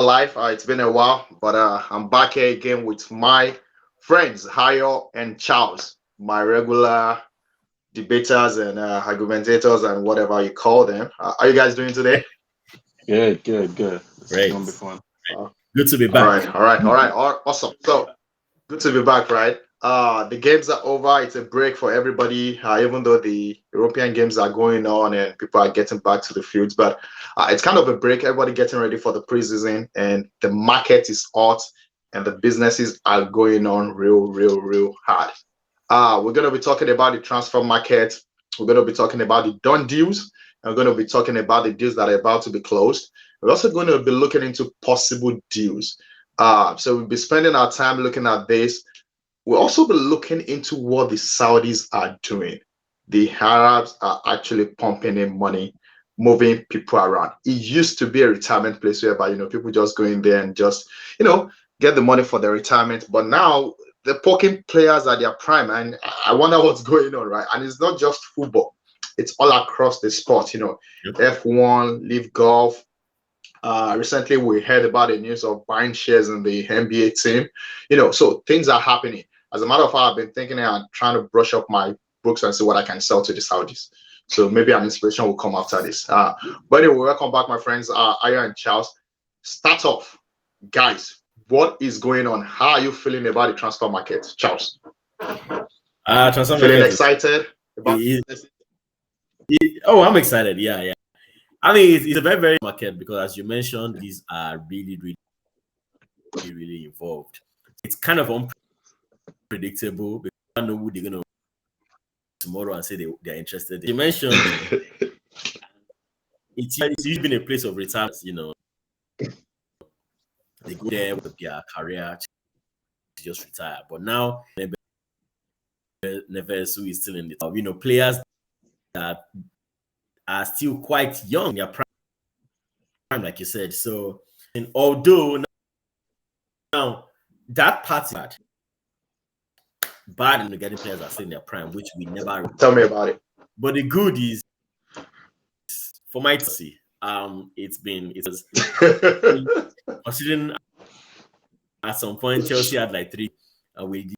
Live. It's been a while, but I'm back here again with my friends, Hayo and Charles, my regular debaters and argumentators and whatever you call them. How are you guys doing today? Good. This is Great. gonna be fun. Good to be All back. right, awesome. So good to be back, right? The games are over. It's a break for everybody, even though the European games are going on and people are getting back to the fields. But it's kind of a break. Everybody getting ready for the preseason, and the market is hot, and the businesses are going on real hard. We're going to be talking about the transfer market. We're going to be talking about the done deals. And we're going to be talking about the deals that are about to be closed. We're also going to be looking into possible deals. So we'll be spending our time looking at this. We'll also be looking into what the Saudis are doing. The Arabs are actually pumping in money, moving people around. It used to be a retirement place whereby, people just go in there and just, get the money for their retirement. But now they're poking players at their prime. And I wonder what's going on, right? And it's not just football. It's all across the sport, Yep. F1, Live Golf. Recently, we heard about the news of buying shares in the NBA team. So things are happening. As a matter of fact, I've been thinking and trying to brush up my books and see what I can sell to the Saudis. So maybe an inspiration will come after this. But anyway, welcome back, my friends. Aya and Charles. Start off, guys. What is going on? How are you feeling about the transfer market, Charles? Transfer Feeling market excited about I'm excited. Yeah. I mean, it's a very market because, as you mentioned, these are really involved. It's kind of unpredictable because you don't know who they're going to tomorrow and say they're interested. You mentioned it's usually been a place of retirement, they go there with their career to just retire. But now, Nevesu is still in the top. Players that are still quite young in their prime, like you said. So, and although now that part is bad in getting players that are still in their prime, which we never tell me about it. But the good is, for my see, it's considering at some point Chelsea had like 3, and we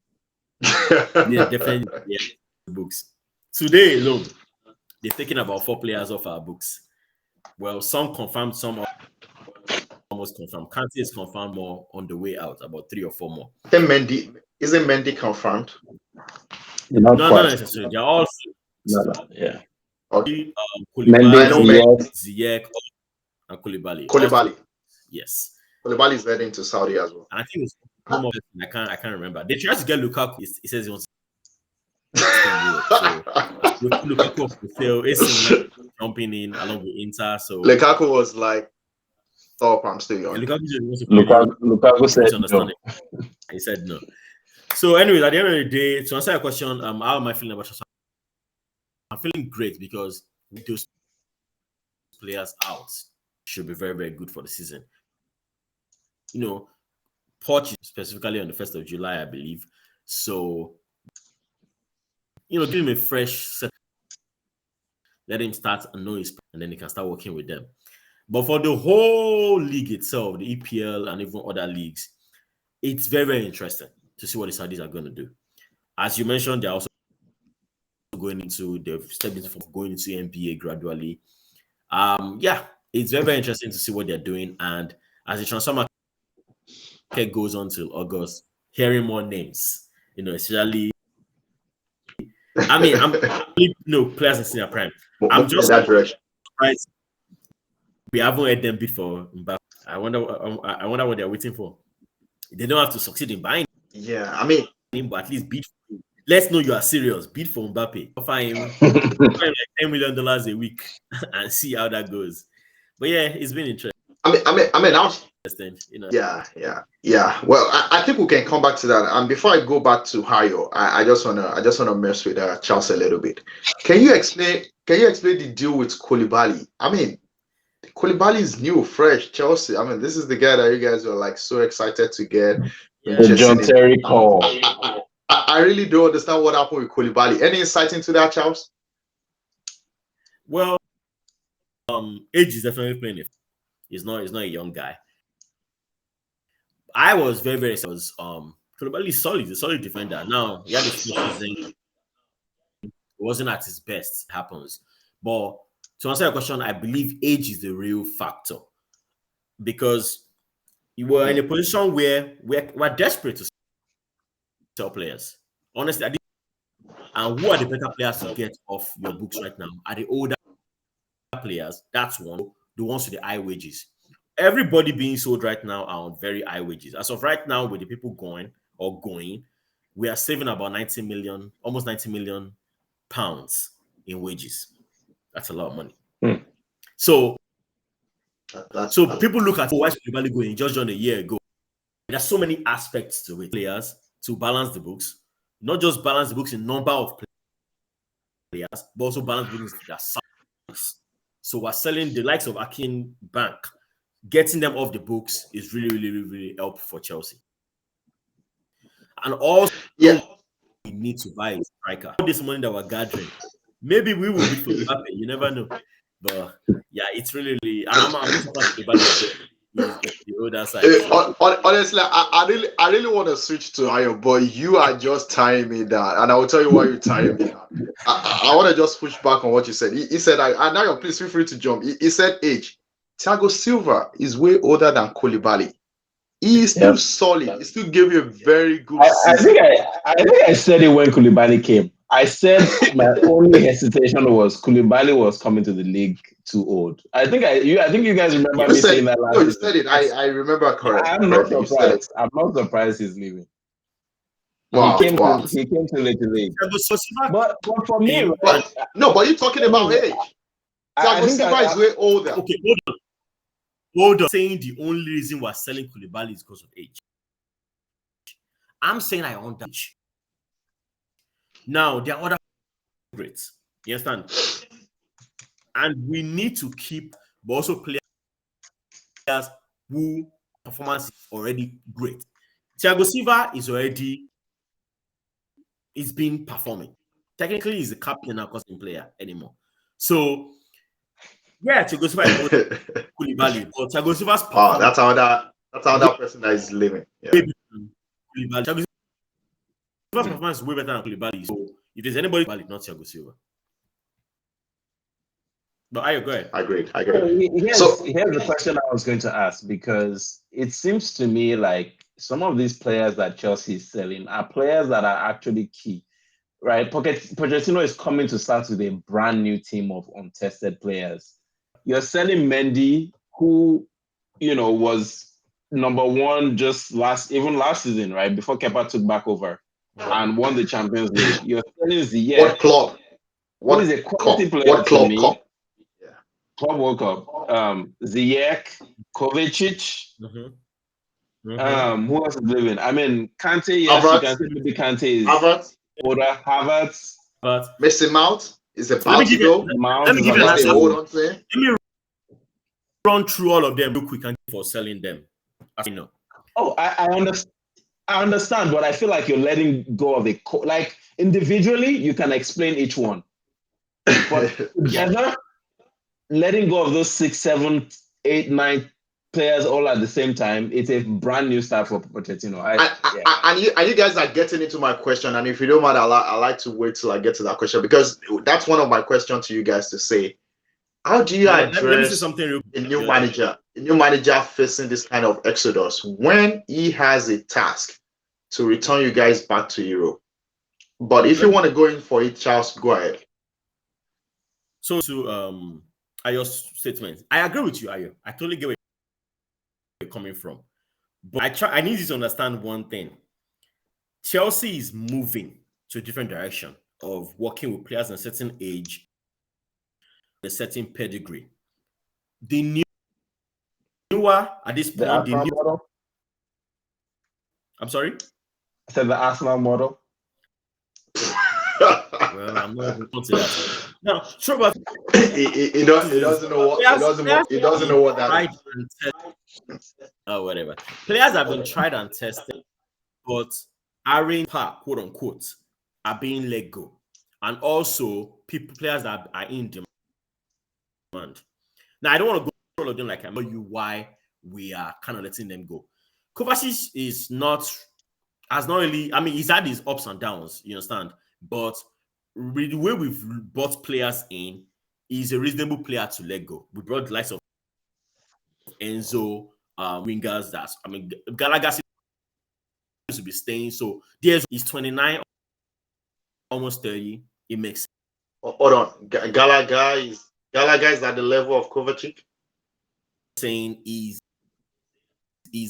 definitely books. Today alone, they've taken about 4 players off our books. Well, some confirmed, some almost confirmed. Kante is confirmed, more on the way out, about 3 or 4 more. Isn't Mendy confirmed? Not not necessarily. They're all yeah. Okay. Ziyech, and Koulibaly. Koulibaly. Yes. Koulibaly is heading to Saudi as well. And I think it's one more. I can't remember. They tried to get Lukaku. He says he wants to Lukaku for sale. It's jumping in along with Inter. So Lukaku was like, "Stop! I'm still young." Lukaku said no. He said no. So, anyways, at the end of the day, to answer your question, how am I feeling about transfer? I'm feeling great because those players out should be very good for the season. Poch specifically on the 1st of July, I believe. So, give him a fresh set. Let him start and know his, and then he can start working with them. But for the whole league itself, the EPL and even other leagues, it's very interesting to see what the Saudis are going to do. As you mentioned, they're also they've stepped into going into NBA gradually. It's very interesting to see what they're doing. And as the transfer market goes on till August, hearing more names, especially. I mean, players in senior prime. I'm just surprised we haven't heard them before. But I wonder what they're waiting for. They don't have to succeed in buying. Yeah, I mean, but at least bid for him. Let's know you are serious. Bid for Mbappe. Offer him like $10 million a week and see how that goes. But yeah, it's been interesting. I mean, Yeah. Well, I think we can come back to that. And before I go back to Hayo, I just wanna mess with Charles a little bit. Can you explain the deal with Koulibaly? I mean, Koulibaly is new, fresh, Chelsea. I mean, this is the guy that you guys are like so excited to get. The John Terry call. I really don't understand what happened with Koulibaly. Any insight into that, Charles? Well, age is definitely playing it. He's not a young guy. I was very, very Koulibaly is solid, a solid defender. Now he had this season, it wasn't at his best, it happens. But to answer your question, I believe age is the real factor. Because you were in a position where we're desperate to sell players. Honestly, and who are the better players to get off your books right now? Are the older players? That's one. The ones with the high wages. Everybody being sold right now are on very high wages. As of right now, with the people going, we are saving about 90 million, almost 90 million pounds in wages. That's a lot of money. So people look at why is Koulibaly going? Just joined a year ago. There's so many aspects to it. Players to balance the books, not just balance the books in number of players, but also balance the books in their size. So we're selling the likes of Akin Bank. Getting them off the books is really, really, really, really helpful for Chelsea. And also, we need to buy a striker. All this money that we're gathering, maybe we will be for Mbappe. You never know. But yeah, it's really, really. I'm surprised the other side. Honestly, I really want to switch to Ayo, but you are just tying me down, and I will tell you why you're tying me down. I want to just push back on what you said. He said, Ayo, please feel free to jump. He said age. Thiago Silva is way older than Koulibaly. He is still solid. He still gave you a very good season. I think I said it when Koulibaly came. I said my only hesitation was Koulibaly was coming to the league too old. I think you guys remember me saying that last. No, you said it. I remember correctly. I'm not surprised. I'm not surprised he's leaving. Wow, he came to the league. But for me, no, but you're talking about age. Thiago Silva is way older. Okay, hold on. Saying the only reason we're selling Koulibaly is because of age. I'm saying I own that age. Now, there are other greats. You understand? And we need to keep, but also players who performance is already great. Thiago Silva is been performing. Technically, he's a captain now, costing player anymore. So, yeah, Thiago Silva is Koulibaly, but Thiago Silva's performance. That's how that person that is living. Yeah. Thiago Silva's performance is way better than Koulibaly. So, if there's anybody, not Thiago Silva. But I agree. Here's the question I was going to ask, because it seems to me like some of these players that Chelsea is selling are players that are actually key, right? Pochettino is coming to start with a brand new team of untested players. You're selling Mendy, who, was number one just last season, right? Before Kepa took back over and won the Champions League. You're selling Ziyech. What club? Who is a quality player what club? to me. Club World Cup. Ziyech, Kovacic. Who else is living? I mean, Kante, yes, Havertz. You can say maybe Kante is Havertz. older. Havertz. Messi Mount is about to go. Let me give you an answer. Let me run through all of them real quick and for selling them. I know. Oh, I understand, but I feel like you're letting go of like individually, you can explain each one. But together, letting go of those 6, 7, 8, 9 players all at the same time, it's a brand new start for Pochettino. And you guys are getting into my question, and if you don't mind, I like to wait till I get to that question, because that's one of my questions to you guys to say. How do you address a new manager facing this kind of exodus when he has a task to return you guys back to Europe? But if you want to go in for it, Charles, go ahead. So to Ayo's statement, I agree with you, Ayo. I totally get where you're coming from. But I need you to understand one thing. Chelsea is moving to a different direction of working with players in a certain age, a certain pedigree. The newer at this point, model? I'm sorry? I said the Arsenal model. Well, I'm not even going to that. No, sure, but he doesn't know what that is. Oh, whatever. Players have been tried and tested, but Aaron Park, quote unquote, are being let go. And also players that are in demand. Now, I don't want to go through all of them like I know you why we are kind of letting them go. Kovacic has not really, I mean, he's had his ups and downs, you understand? But the way we've brought players in, he's a reasonable player to let go. We brought the likes of Enzo, wingers Gallagher seems to be staying. So he's 29, almost 30. It makes sense. Hold on. Gallagher is at the level of Kovacic? Saying he's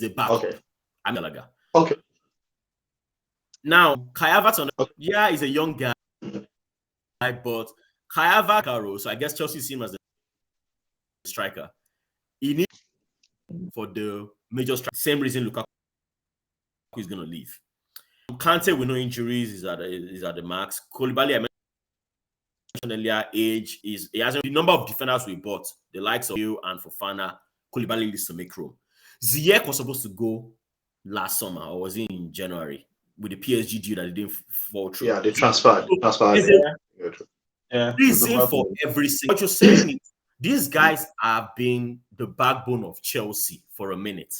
a backup. Okay. I'm Gallagher. Okay. Now, Kai Havertz, he's a young guy, but Kai Havertz, so I guess Chelsea see him as a striker. He needs for the major strike. Same reason Lukaku is going to leave. Kante with no injuries is at the max. Koulibaly, I mentioned earlier, age he has the number of defenders we bought, the likes of you and Fofana. Koulibaly needs to make room. Ziyech was supposed to go last summer, or was it in January, with the PSG deal that they didn't fall through. Yeah, they transferred. Reason for every single. What you're saying is these guys have been the backbone of Chelsea for a minute.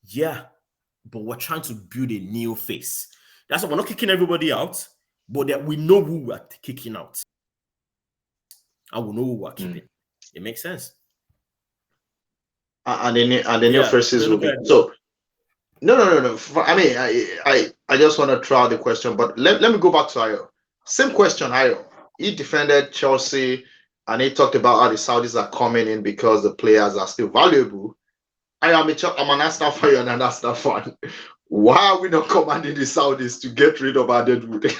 Yeah, but we're trying to build a new face. That's why we're not kicking everybody out, but that we know who we're kicking out. And we know who we're keeping. It makes sense. And the new faces will be so. No. I mean, I just want to try out the question, but let me go back to Ayo. Same question, Ayo. He defended Chelsea and he talked about how the Saudis are coming in because the players are still valuable. I'm an Arsenal fan and an Arsenal fan. Why are we not commanding the Saudis to get rid of Adedwood?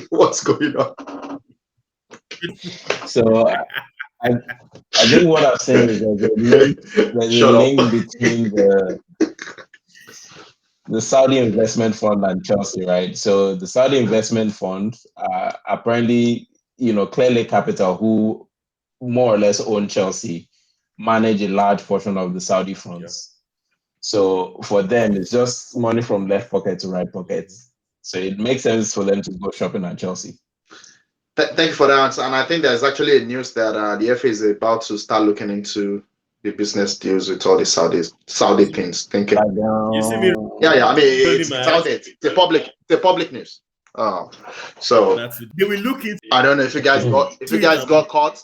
What's going on? So I think what I'm saying is there's a link between the Saudi investment fund and Chelsea, right? So the Saudi investment fund apparently, Clearly Capital, who more or less own Chelsea, manage a large portion of the Saudi funds. Yeah. So for them, it's just money from left pocket to right pocket. So it makes sense for them to go shopping at Chelsea. Thank you for that answer. And I think there's actually a news that the FA is about to start looking into the business deals with all the Saudi things. Thinking. You see me? Yeah. I mean, it's out there. It's public news. So they will look it. I don't know if you guys got caught.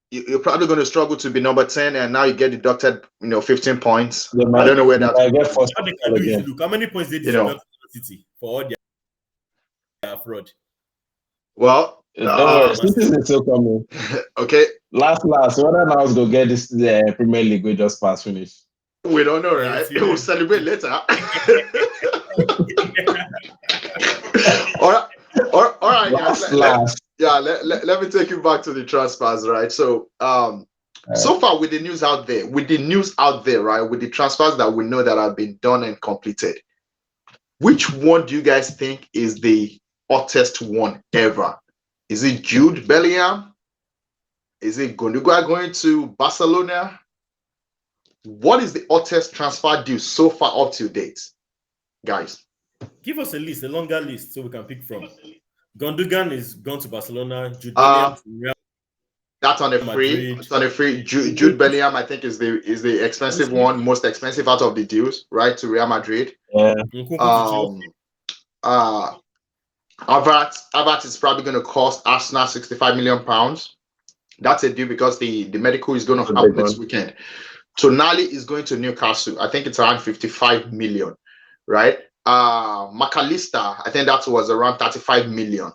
You're probably going to struggle to be number 10, and now you get deducted, 15 points. I don't know where that's. Look, how many points they deduct City for all their fraud? Well, this is still coming. Okay. Last, whether now is going to get this Premier League, we just pass finish. We don't know, right? We'll celebrate later. All right, guys. Let me take you back to the transfers, right? So, so far with the news out there, right, with the transfers that we know that have been done and completed, which one do you guys think is the hottest one ever? Is it Jude Bellingham? Is it Gundogan going to Barcelona? What is the hottest transfer deal so far up to date, guys? Give us a list, a longer list, so we can pick from. Gundogan is gone to Barcelona. Jude Bellingham to Real That's on a free. It's on a free. Jude Bellingham, I think, is the expensive one, most expensive out of the deals, right? To Real Madrid. Yeah. Havertz is probably going to cost Arsenal £65 million. That's a deal because the medical is going to happen this weekend. Tonali is going to Newcastle. I think it's around 55 million, right? McAllister, I think that was around 35 million.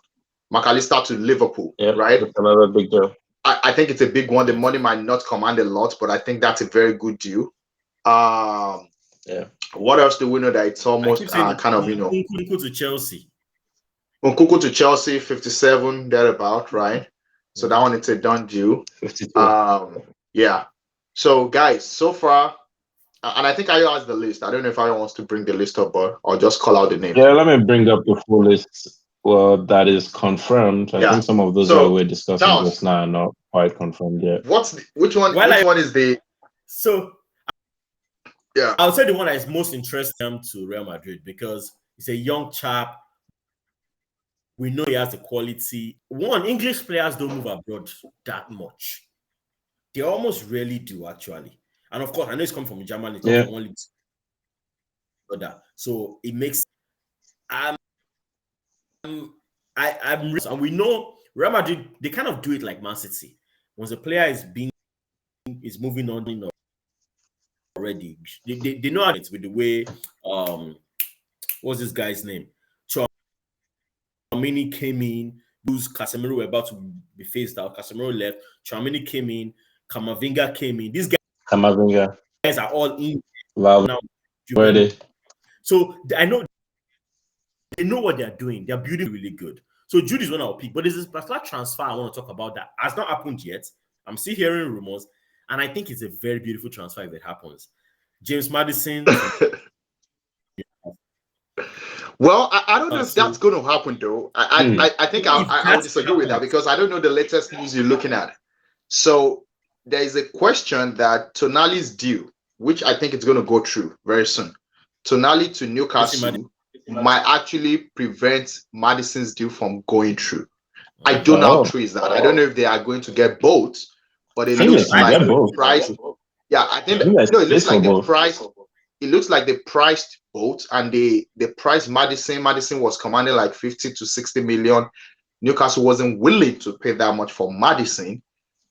McAllister to Liverpool, right? That's another big deal. I think it's a big one. The money might not command a lot, but I think that's a very good deal. What else do we know that it's almost kind of, Nkunku to Chelsea. Nkunku to Chelsea, 57, thereabout, right? So that one, it's a done deal. 52. Yeah. So, guys, so far, and I think Ayo has the list. I don't know if Ayo wants to bring the list up or just call out the name. Yeah, let me bring up the full list. Well, that is confirmed. I think some of those that we're discussing just now are not quite confirmed yet. Which one is the? So, yeah, I'll say the one that is most interesting to Real Madrid because he's a young chap. We know he has the quality. One, English players don't move abroad that much. They almost rarely do, actually. And of course, I know he's come from Germany. other. So it makes I'm and we know Real Madrid, they kind of do it like Man City. Once a player is moving on already, they know how it's with the way what's this guy's name? Chouamini came in, who's Casemiro were about to be phased out. Casemiro left, Chouamini came in, Camavinga came in. These guys are all in now. So I know they know what they're doing. They're building really good. So Jude is one of our pick, but there's this particular transfer I want to talk about that has not happened yet. I'm still hearing rumors, and I think it's a very beautiful transfer if it happens. James Maddison. Well, I don't know if that's going to happen though. I think I would disagree with that because I don't know the latest news you're looking at. So there is a question that Tonali's due, which I think it's going to go through very soon. Tonali to Newcastle might actually prevent Madison's deal from going through. I don't know how true is that. I don't know if they are going to get both, but it looks like the price. Yeah, I think it looks like the price. It looks like they priced both, and the price Madison was commanding like 50 to 60 million. Newcastle wasn't willing to pay that much for Madison.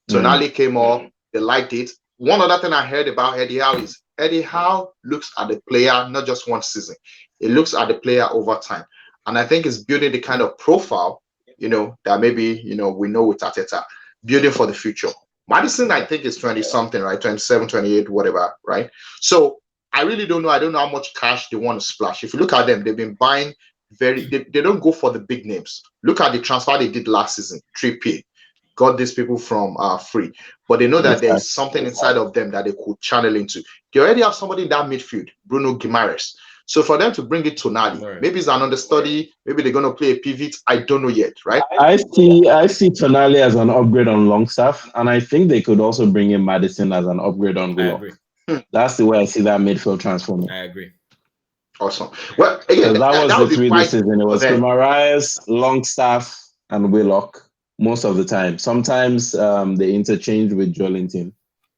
Tonali came up, they liked it. One other thing I heard about Eddie Howe is Eddie Howe looks at the player not just one season. It looks at the player over time. And I think it's building the kind of profile, that maybe, we know with Arteta, building for the future. Madison, I think, is 20-something, right? 27, 28, whatever, right? So I really don't know. I don't know how much cash they want to splash. If you look at them, they've been buying they don't go for the big names. Look at the transfer they did last season, 3P. Got these people from free. But they know that there's something inside of them that they could channel into. They already have somebody in that midfield, Bruno Guimaraes. So for them to bring it to Tonali, maybe it's an understudy, maybe they're going to play a pivot. I don't know yet, right? I see Tonali as an upgrade on Longstaff, and I think they could also bring in Madison as an upgrade on Willock. That's the way I see that midfield transforming. I agree. Awesome. Well, again, that was the three this season. It was Guimaraes, Longstaff, and Willock most of the time. Sometimes they interchange with Joelinton.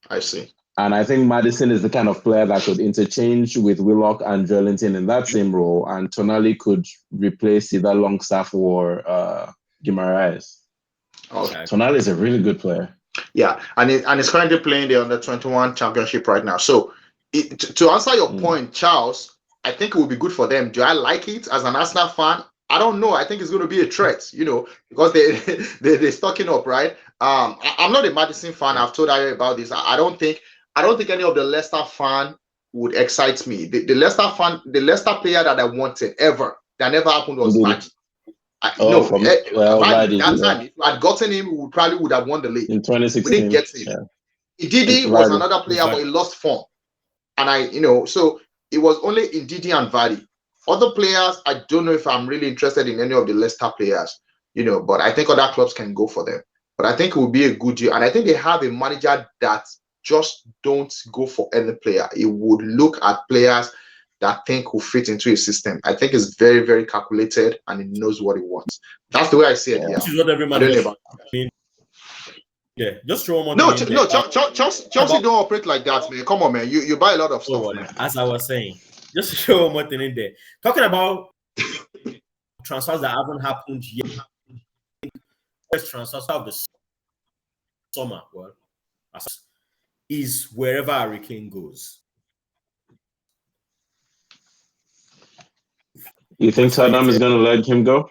I see. And I think Madison is the kind of player that could interchange with Willock and Joelinton in that same role, and Tonali could replace either Longstaff or Guimaraes. Okay. Tonali is a really good player. Yeah, and it's currently playing the Under-21 championship right now. So to answer your point, Charles, I think it would be good for them. Do I like it as an Arsenal fan? I don't know. I think it's going to be a threat, because they're stocking up, right? I'm not a Madison fan. I've told you about this. I don't think any of the Leicester fan would excite me. The Leicester player that I wanted ever, that never happened was Vardy. Vardy, that time, if I had gotten him, we probably would have won the league. In 2016. We didn't get him. Ndidi was another player, but he lost form. And so it was only Ndidi and Vardy. Other players, I don't know if I'm really interested in any of the Leicester players, but I think other clubs can go for them. But I think it would be a good deal. And I think they have a manager that just don't go for any player. It would look at players that think will fit into his system. I think it's very, very calculated and he knows what he wants. That's the way I see it. Yeah. This is what every man does. Yeah, just throw one more. Chelsea don't operate like that, man. Come on, man. You buy a lot of stuff. Man. As I was saying, just show one more thing in there. Talking about transfers that haven't happened yet. Best transfers of the summer, is wherever Harry Kane goes. You think Tottenham is going to let him go?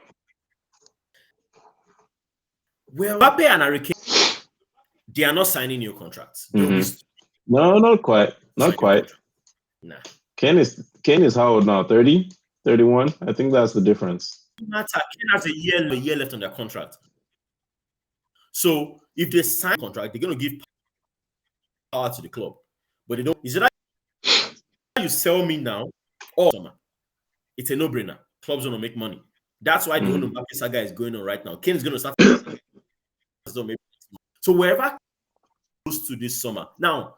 Well, Mbappe and Harry Kane, they are not signing new contracts. No, not quite. Not quite. Nah. Kane is how old now? 30? 31? I think that's the difference. Kane has a year left on their contract. So if they sign a contract, they're going to give power to the club. But they don't. Is it like you sell me now or summer? It's a no-brainer. Clubs want to make money. That's why the whole Mbappe saga is going on right now. Kane is going to start. So wherever goes to this summer, now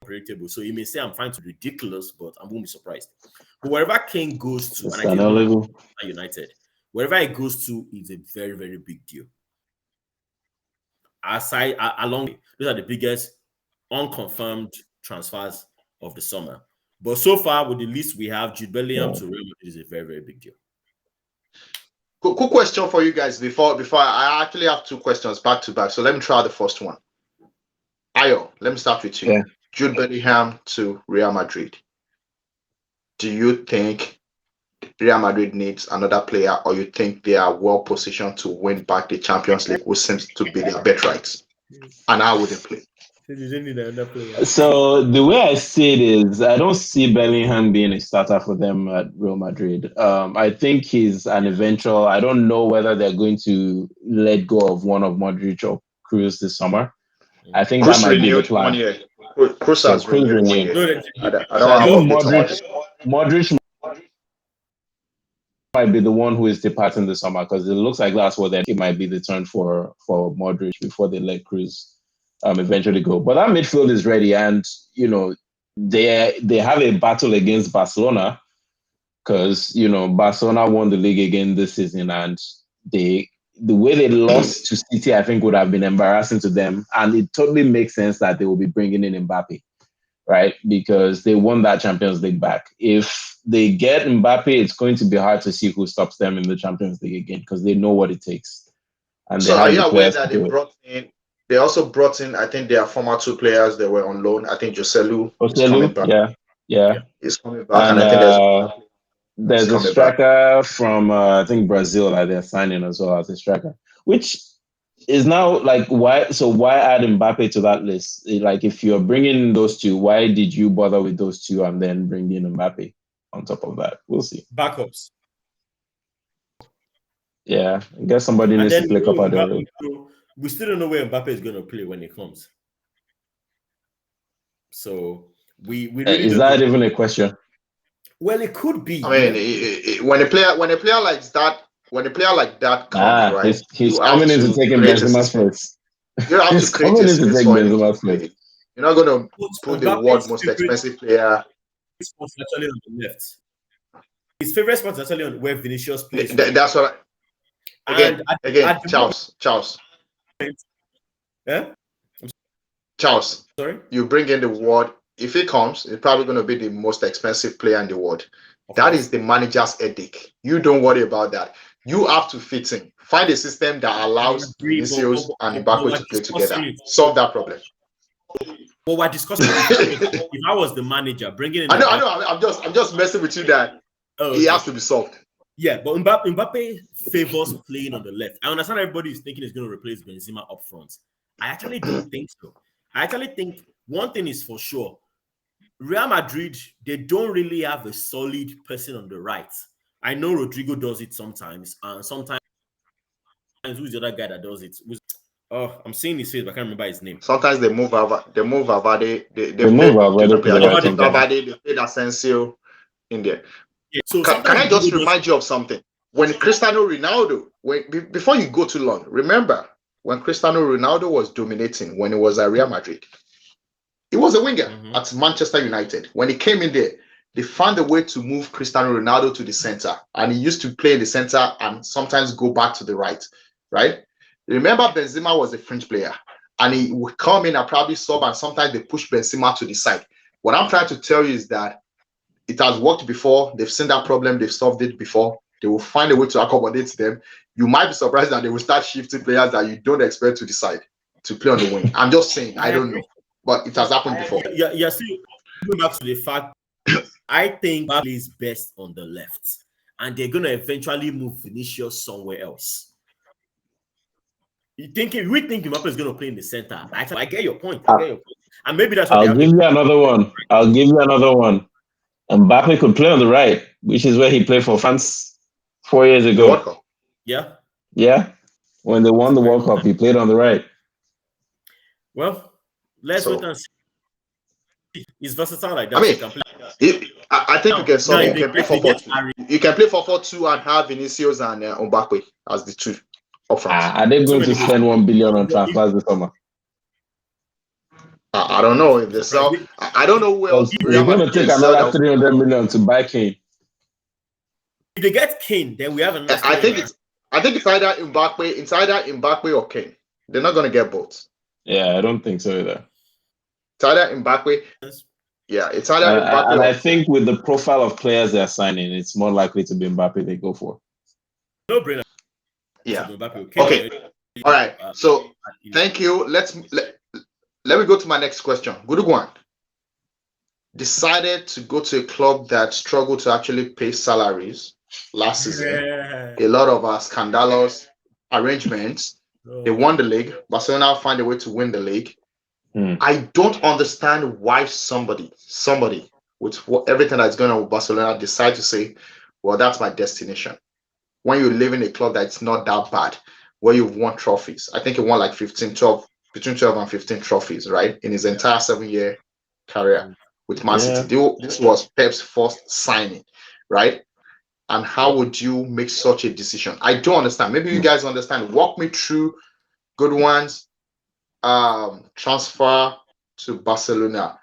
predictable. So you may say I'm trying to be ridiculous, but I won't be surprised. But wherever Kane goes to, and I think United, wherever he goes to is a very, very big deal. Those are the biggest unconfirmed transfers of the summer. But so far, with the list we have, Jude Bellingham to Real Madrid is a very, very big deal. Cool question for you guys. Before I actually have two questions back to back. So let me try the first one. Ayo, let me start with you. Yeah. Jude Bellingham to Real Madrid. Do you think Real Madrid needs another player, or you think they are well positioned to win back the Champions League, which seems to be their bet rights? And how would they play? So the way I see it is, I don't see Bellingham being a starter for them at Real Madrid. I think he's an eventual. I don't know whether they're going to let go of one of Modric or Cruz this summer. I think Cruz that might be the renewed plan. 1 year. Cruz has renewed 1 year. I don't I have think updates on that. Modric might be the one who is departing this summer, because it looks like that's what it might be the turn for Modric before they let Cruz eventually go. But that midfield is ready, and they have a battle against Barcelona, because Barcelona won the league again this season, and the way they lost to City, I think, would have been embarrassing to them, and it totally makes sense that they will be bringing in Mbappe, right? Because they won that Champions League back. If they get Mbappe, it's going to be hard to see who stops them in the Champions League again, because they know what it takes. And so are you aware that they also brought in, I think, their former two players that were on loan. I think Joselu is coming back. Yeah. He's coming back, and I think there's a striker from I think Brazil that they're signing as well as a striker, which is now like, why add Mbappe to that list? Like, if you're bringing those two, why did you bother with those two and then bring in Mbappe on top of that? We'll see. Backups. Yeah, I guess somebody needs to play Copa del Rey. We still don't know where Mbappe is going to play when it comes. So we really is that even a question? Well, it could be. I mean, when a player like that comes, right? He's coming in to take Benzema's place. You have to create a space for him to play. You're not going to put the world's most expensive player. His spot is actually on the left. His favorite spot is actually on where Vinicius plays. That's what. Again, Charles. Yeah? Charles. Sorry? You bring in the world. If he comes, it's probably going to be the most expensive player in the world. That is the manager's headache. You don't worry about that. You have to fit in. Find a system that allows Vinicius and Mbappe to play together. Solve that problem. Well, we're discussing if I was the manager, bringing in. I know. I'm just messing with you that it has to be solved. Yeah, but Mbappe favors playing on the left. I understand everybody is thinking he's going to replace Benzema up front. I actually don't think so. I actually think one thing is for sure. Real Madrid, they don't really have a solid person on the right. I know Rodrigo does it sometimes, and sometimes who's the other guy that does it? I'm seeing his face, but I can't remember his name. Sometimes they move Avade. They played Asensio in there. Yeah, so can I just remind you of something? When Cristiano Ronaldo, before you go too long, remember when Cristiano Ronaldo was dominating when he was at Real Madrid, he was a winger at Manchester United. When he came in there, they found a way to move Cristiano Ronaldo to the center, and he used to play in the center and sometimes go back to the right. Remember, Benzema was a French player, and he would come in and probably sub, and sometimes they push Benzema to the side. What I'm trying to tell you is that it has worked before. They've seen that problem. They've solved it before. They will find a way to accommodate them. You might be surprised that they will start shifting players that you don't expect to decide to play on the wing. I'm just saying, I don't know, but it has happened before. Yeah. See, going back to the fact, I think Mbappe plays best on the left, and they're going to eventually move Vinicius somewhere else. We think Mbappe is going to play in the center. I get your point. And maybe that's what I'll give you another one. Mbappe could play on the right, which is where he played for France 4 years ago. Yeah. When they won the World Cup, he played on the right. Well, let's wait and see. He's versatile like that. I mean, I think you can solve it. You can play 4-4-2. You can play 4-4-2 and have Vinicius and Mbappe as the two up front. Are they going to spend 1 billion on transfers this summer? I don't know if they sell. I don't know who else. They're going to take another 300 million to buy Kane. If they get Kane, then we have another. I think it's either Mbappe or Kane. They're not going to get both. Yeah, I don't think so either. It's either Mbappe. Yeah, it's either Mbappe and or I think with the profile of players they're signing, it's more likely to be Mbappe they go for. No brainer. yeah. Mbappe. Okay. All right. So thank you. Let me go to my next question. Gundogan decided to go to a club that struggled to actually pay salaries last season. A lot of scandalous arrangements. They won the league. Barcelona find a way to win the league. I don't understand why somebody with everything that's going on with Barcelona decide to say, well, that's my destination. When you live in a club that's not that bad, where you've won trophies. I think he won like 15, 12, between 12 and 15 trophies, right? In his entire 7-year career with Man City. This was Pep's first signing, right? And how would you make such a decision? I don't understand. Maybe you guys understand. Walk me through Gundogan's transfer to Barcelona.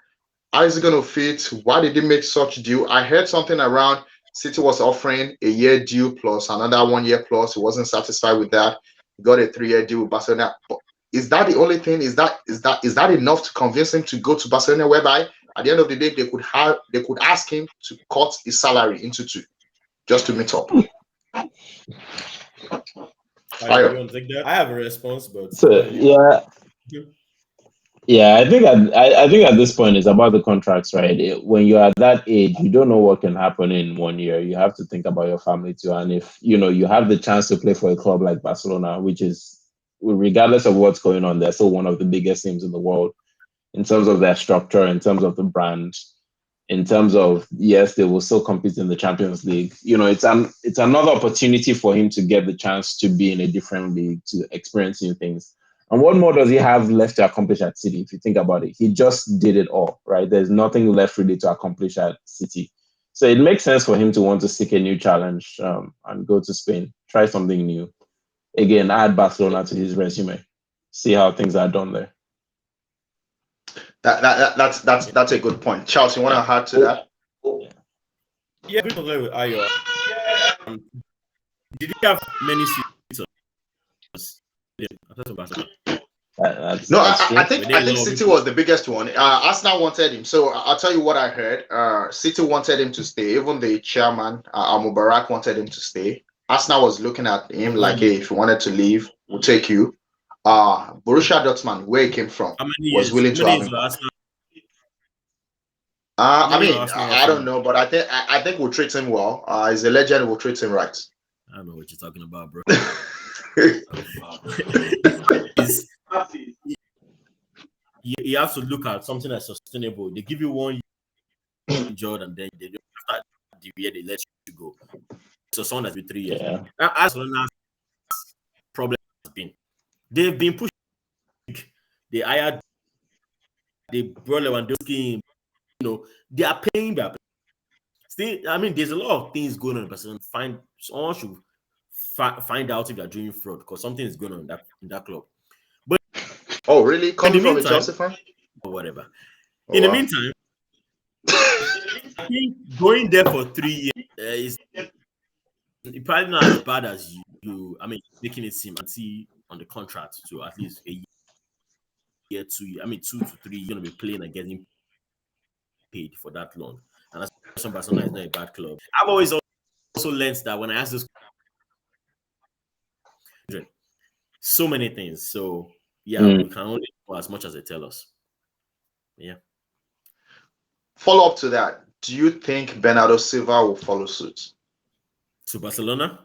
How is it going to fit? Why did he make such deal? I heard something around City was offering a year deal plus another 1 year plus. He wasn't satisfied with that. He got a 3-year deal with Barcelona. But is that the only thing? Is that enough to convince him to go to Barcelona? Whereby at the end of the day they could ask him to cut his salary into 2 just to meet up. I have a response, but yeah, I think at this point it's about the contracts, right? When you're at that age, you don't know what can happen in 1 year. You have to think about your family too, and if you have the chance to play for a club like Barcelona, which is, regardless of what's going on, they're still one of the biggest teams in the world in terms of their structure, in terms of the brand, in terms of, yes, they will still compete in the Champions League. It's another opportunity for him to get the chance to be in a different league, to experience new things. And what more does he have left to accomplish at City? If you think about it, he just did it all, right? There's nothing left really to accomplish at City. So it makes sense for him to want to seek a new challenge and go to Spain, try something new. Again, add Barcelona to his resume, see how things are done there. That's a good point. Charles, you want to add to that? Yeah, with Ayo. Did he have many seasons? I think City was the biggest one. Arsenal wanted him, so I'll tell you what I heard. City wanted him to stay. Even the chairman, Mubarak, wanted him to stay. Arsenal was looking at him like, hey, if you wanted to leave, we'll take you. Borussia Dortmund, where he came from, was willing to have him. I don't know, but I think we'll treat him well. He's a legend. We'll treat him right. I don't know what you're talking about, bro. You have to look at something that's sustainable. They give you 1 year, Jordan, then they don't start the year they let you go. So someone that's been 3 years. Yeah. As Barcelona's problem has been, they've been pushing. They hired, they brought Lewandowski. They are paying their. Still, I mean, there's a lot of things going on. But someone should find out if they're doing fraud, because something is going on in that club. But really? Coming from a Chelsea fan? Or whatever. In the meantime, I think going there for 3 years is probably not as bad as you. I mean, making it seem and see on the contract to at least a year, 2 years. I mean, 2 to 3. You're gonna be playing and getting paid for that long. And that's some Barcelona is not a bad club. I've always also learned that when I ask this, so many things. So we can only do as much as they tell us. Yeah. Follow up to that. Do you think Bernardo Silva will follow suit to Barcelona?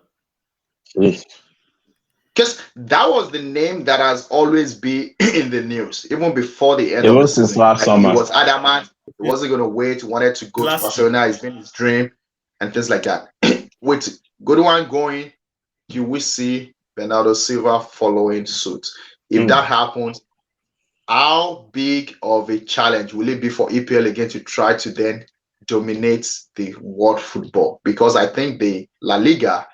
Because that was the name that has always been in the news, even before the end of the season. Last summer. He was adamant. He wasn't going to wait. He wanted to go to Barcelona. It's been his dream and things like that. With Gundogan going, you will see Bernardo Silva following suit. If that happens, how big of a challenge will it be for EPL again to try to then dominate the world football? Because I think the La Liga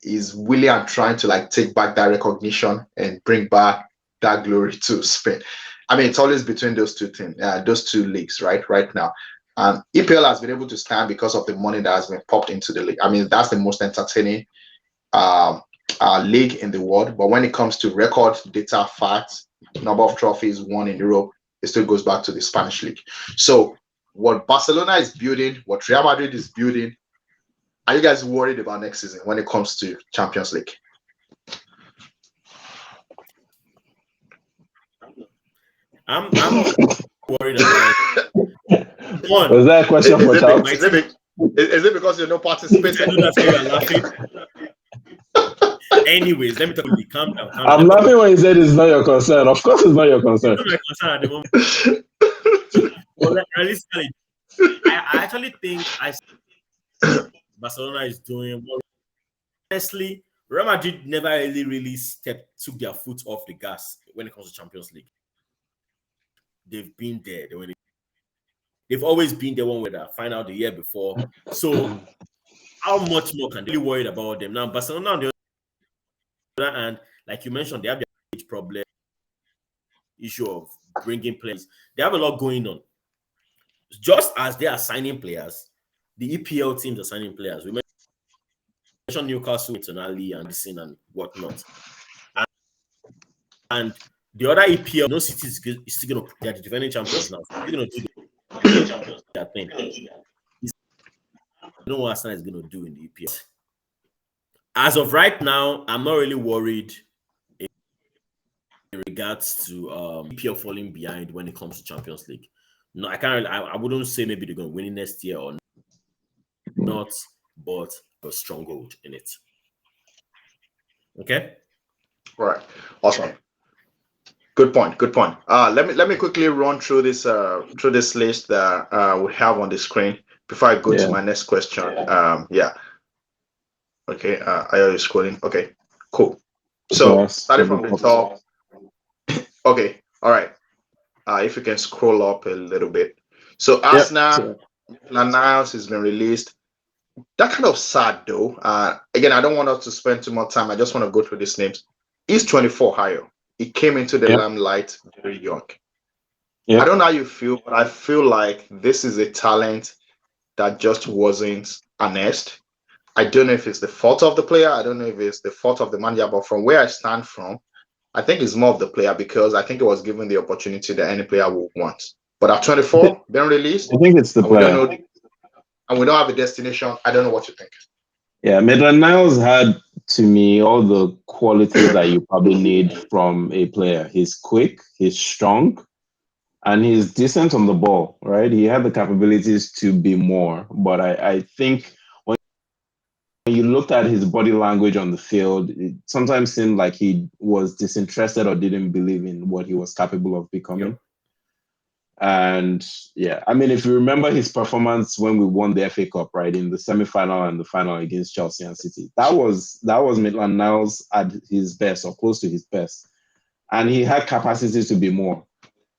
is willing and trying to take back that recognition and bring back that glory to Spain. I mean, it's always between those two things, those two leagues, right now. EPL has been able to stand because of the money that has been pumped into the league. I mean, that's the most entertaining league in the world. But when it comes to record data, facts, number of trophies won in Europe, it still goes back to the Spanish league. So what Barcelona is building, what Real Madrid is building, are you guys worried about next season when it comes to Champions League? I'm worried about one. Was that a question for Charles? Is it because you're not participating? I know that's why you're laughing. Anyways, let me talk to you. Calm down. I'm laughing when you said it's not your concern. Of course, it's not your concern. It's not my concern at the moment. Well, realistically, I actually think Barcelona is doing well. Honestly, Real Madrid never really took their foot off the gas when it comes to Champions League. They've been there. They've always been the one with the final the year before. So how much more can they be worried about them? Now, Barcelona on the other hand, like you mentioned, they have their age problem, issue of bringing players. They have a lot going on. Just as they are signing players, the EPL teams are signing players. We mentioned Newcastle internally and this and whatnot. And the other EPL, no City is still going to, they're the defending champions now. They're going to do that thing. You know what Arsenal is going to do in the EPL. As of right now, I'm not really worried in regards to EPL falling behind when it comes to Champions League. No, I can't. I wouldn't say maybe they're going to win it next year or not, but a stronghold in it. Okay. All right. Awesome. Good point. Let me quickly run through this list that we have on the screen before I go to my next question. Okay. I are you scrolling? Okay. Cool. So starting from the top. Okay. All right. If you can scroll up a little bit. So Arsenal, Niles has been released. That kind of sad though. Again, I don't want us to spend too much time. I just want to go through these names. He's 24 higher. He came into the limelight very young. I don't know how you feel, but I feel like this is a talent that just wasn't harnessed. I don't know if it's the fault of the player. I don't know if it's the fault of the manager, but from where I stand from, I think it's more of the player because I think it was given the opportunity that any player would want. But at 24, been released. I think it's the player. And we don't have a destination. I don't know what you think. Yeah, Maitland-Niles had, to me, all the qualities that you probably need from a player. He's quick, he's strong, and he's decent on the ball, right? He had the capabilities to be more. But I think when you looked at his body language on the field, it sometimes seemed like he was disinterested or didn't believe in what he was capable of becoming. Yep. And I mean, if you remember his performance when we won the FA Cup, right, in the semi-final and the final against Chelsea and City, that was Maitland-Niles at his best or close to his best, and he had capacity to be more,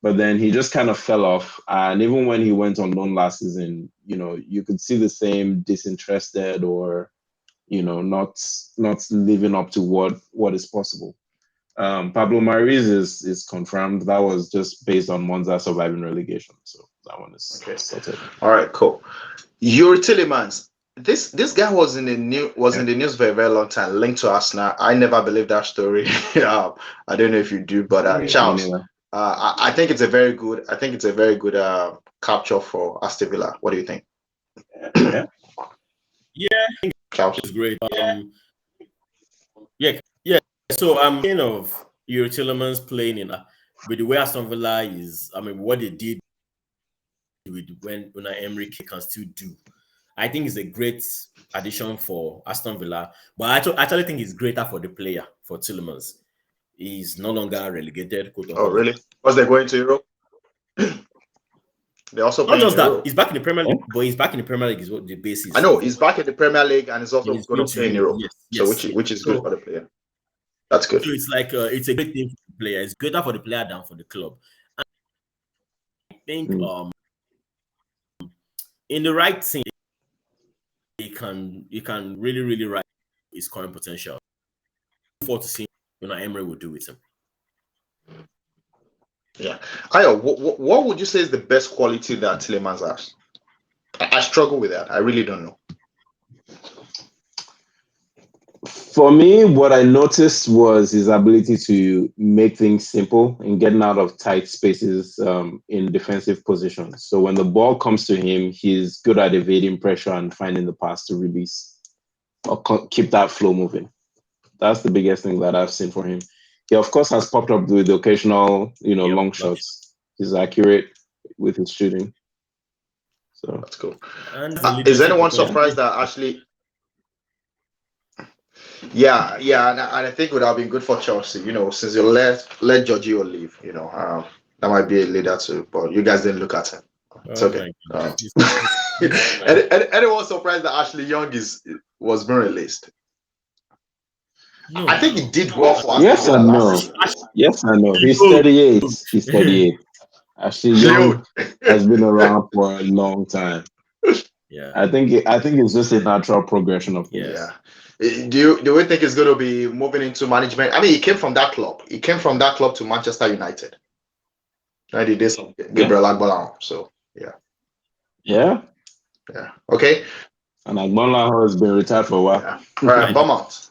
but then he just kind of fell off. And even when he went on loan last season, you could see the same disinterested or not living up to what is possible. Pablo Maris is confirmed. That was just based on Monza surviving relegation. So that one is sorted. All right, cool. Yuri Tillemans. This guy was in the news for a very long time, linked to Arsenal. I never believed that story. I don't know if you do, but Charles, I think it's a very good. Capture for Aston Villa. What do you think? Charles is great. So I'm thinking of Yuri Tillemans playing in with the way Aston Villa is. I mean, what they did with when Unai Emery can still do. I think it's a great addition for Aston Villa, but I actually think it's greater for the player, for Tillemans. He's no longer relegated. Oh, really? Was they going to Europe? They also not just that. Europe. He's back in the Premier League, but he's back in the Premier League is what the basis. I know he's back in the Premier League and he's also going to play in Europe. Yes, which is good for the player. That's good. So it's like it's a great thing for the player. It's greater for the player than for the club. And I think in the right thing, he can really, really rise his current potential. Look forward to seeing what Emery will do with him. Yeah. Ayo, what would you say is the best quality that Tillemans has? I struggle with that. I really don't know. For me, what I noticed was his ability to make things simple and getting out of tight spaces in defensive positions. So when the ball comes to him, he's good at evading pressure and finding the pass to release or keep that flow moving. That's the biggest thing that I've seen for him. He, of course, has popped up with the occasional, long shots. He's accurate with his shooting. So that's cool. And is anyone surprised that actually? Yeah, and I think it would have been good for Chelsea, since you let Jorginho leave, that might be a leader too, but you guys didn't look at him. It's okay. Anyone surprised that Ashley Young was being released? No, I think he did well for us. Yes and no. Yes and no. He's 38. He's 38. Ashley Young has been around for a long time. Yeah. I think it's just a natural progression of things. Yeah. Do we think it's going to be moving into management? I mean, he came from that club. He came from that club to Manchester United. And he did some Gabriel Agbola. So Yeah. Okay. And Agbola has been retired for a while. Yeah. All right, Bournemouth.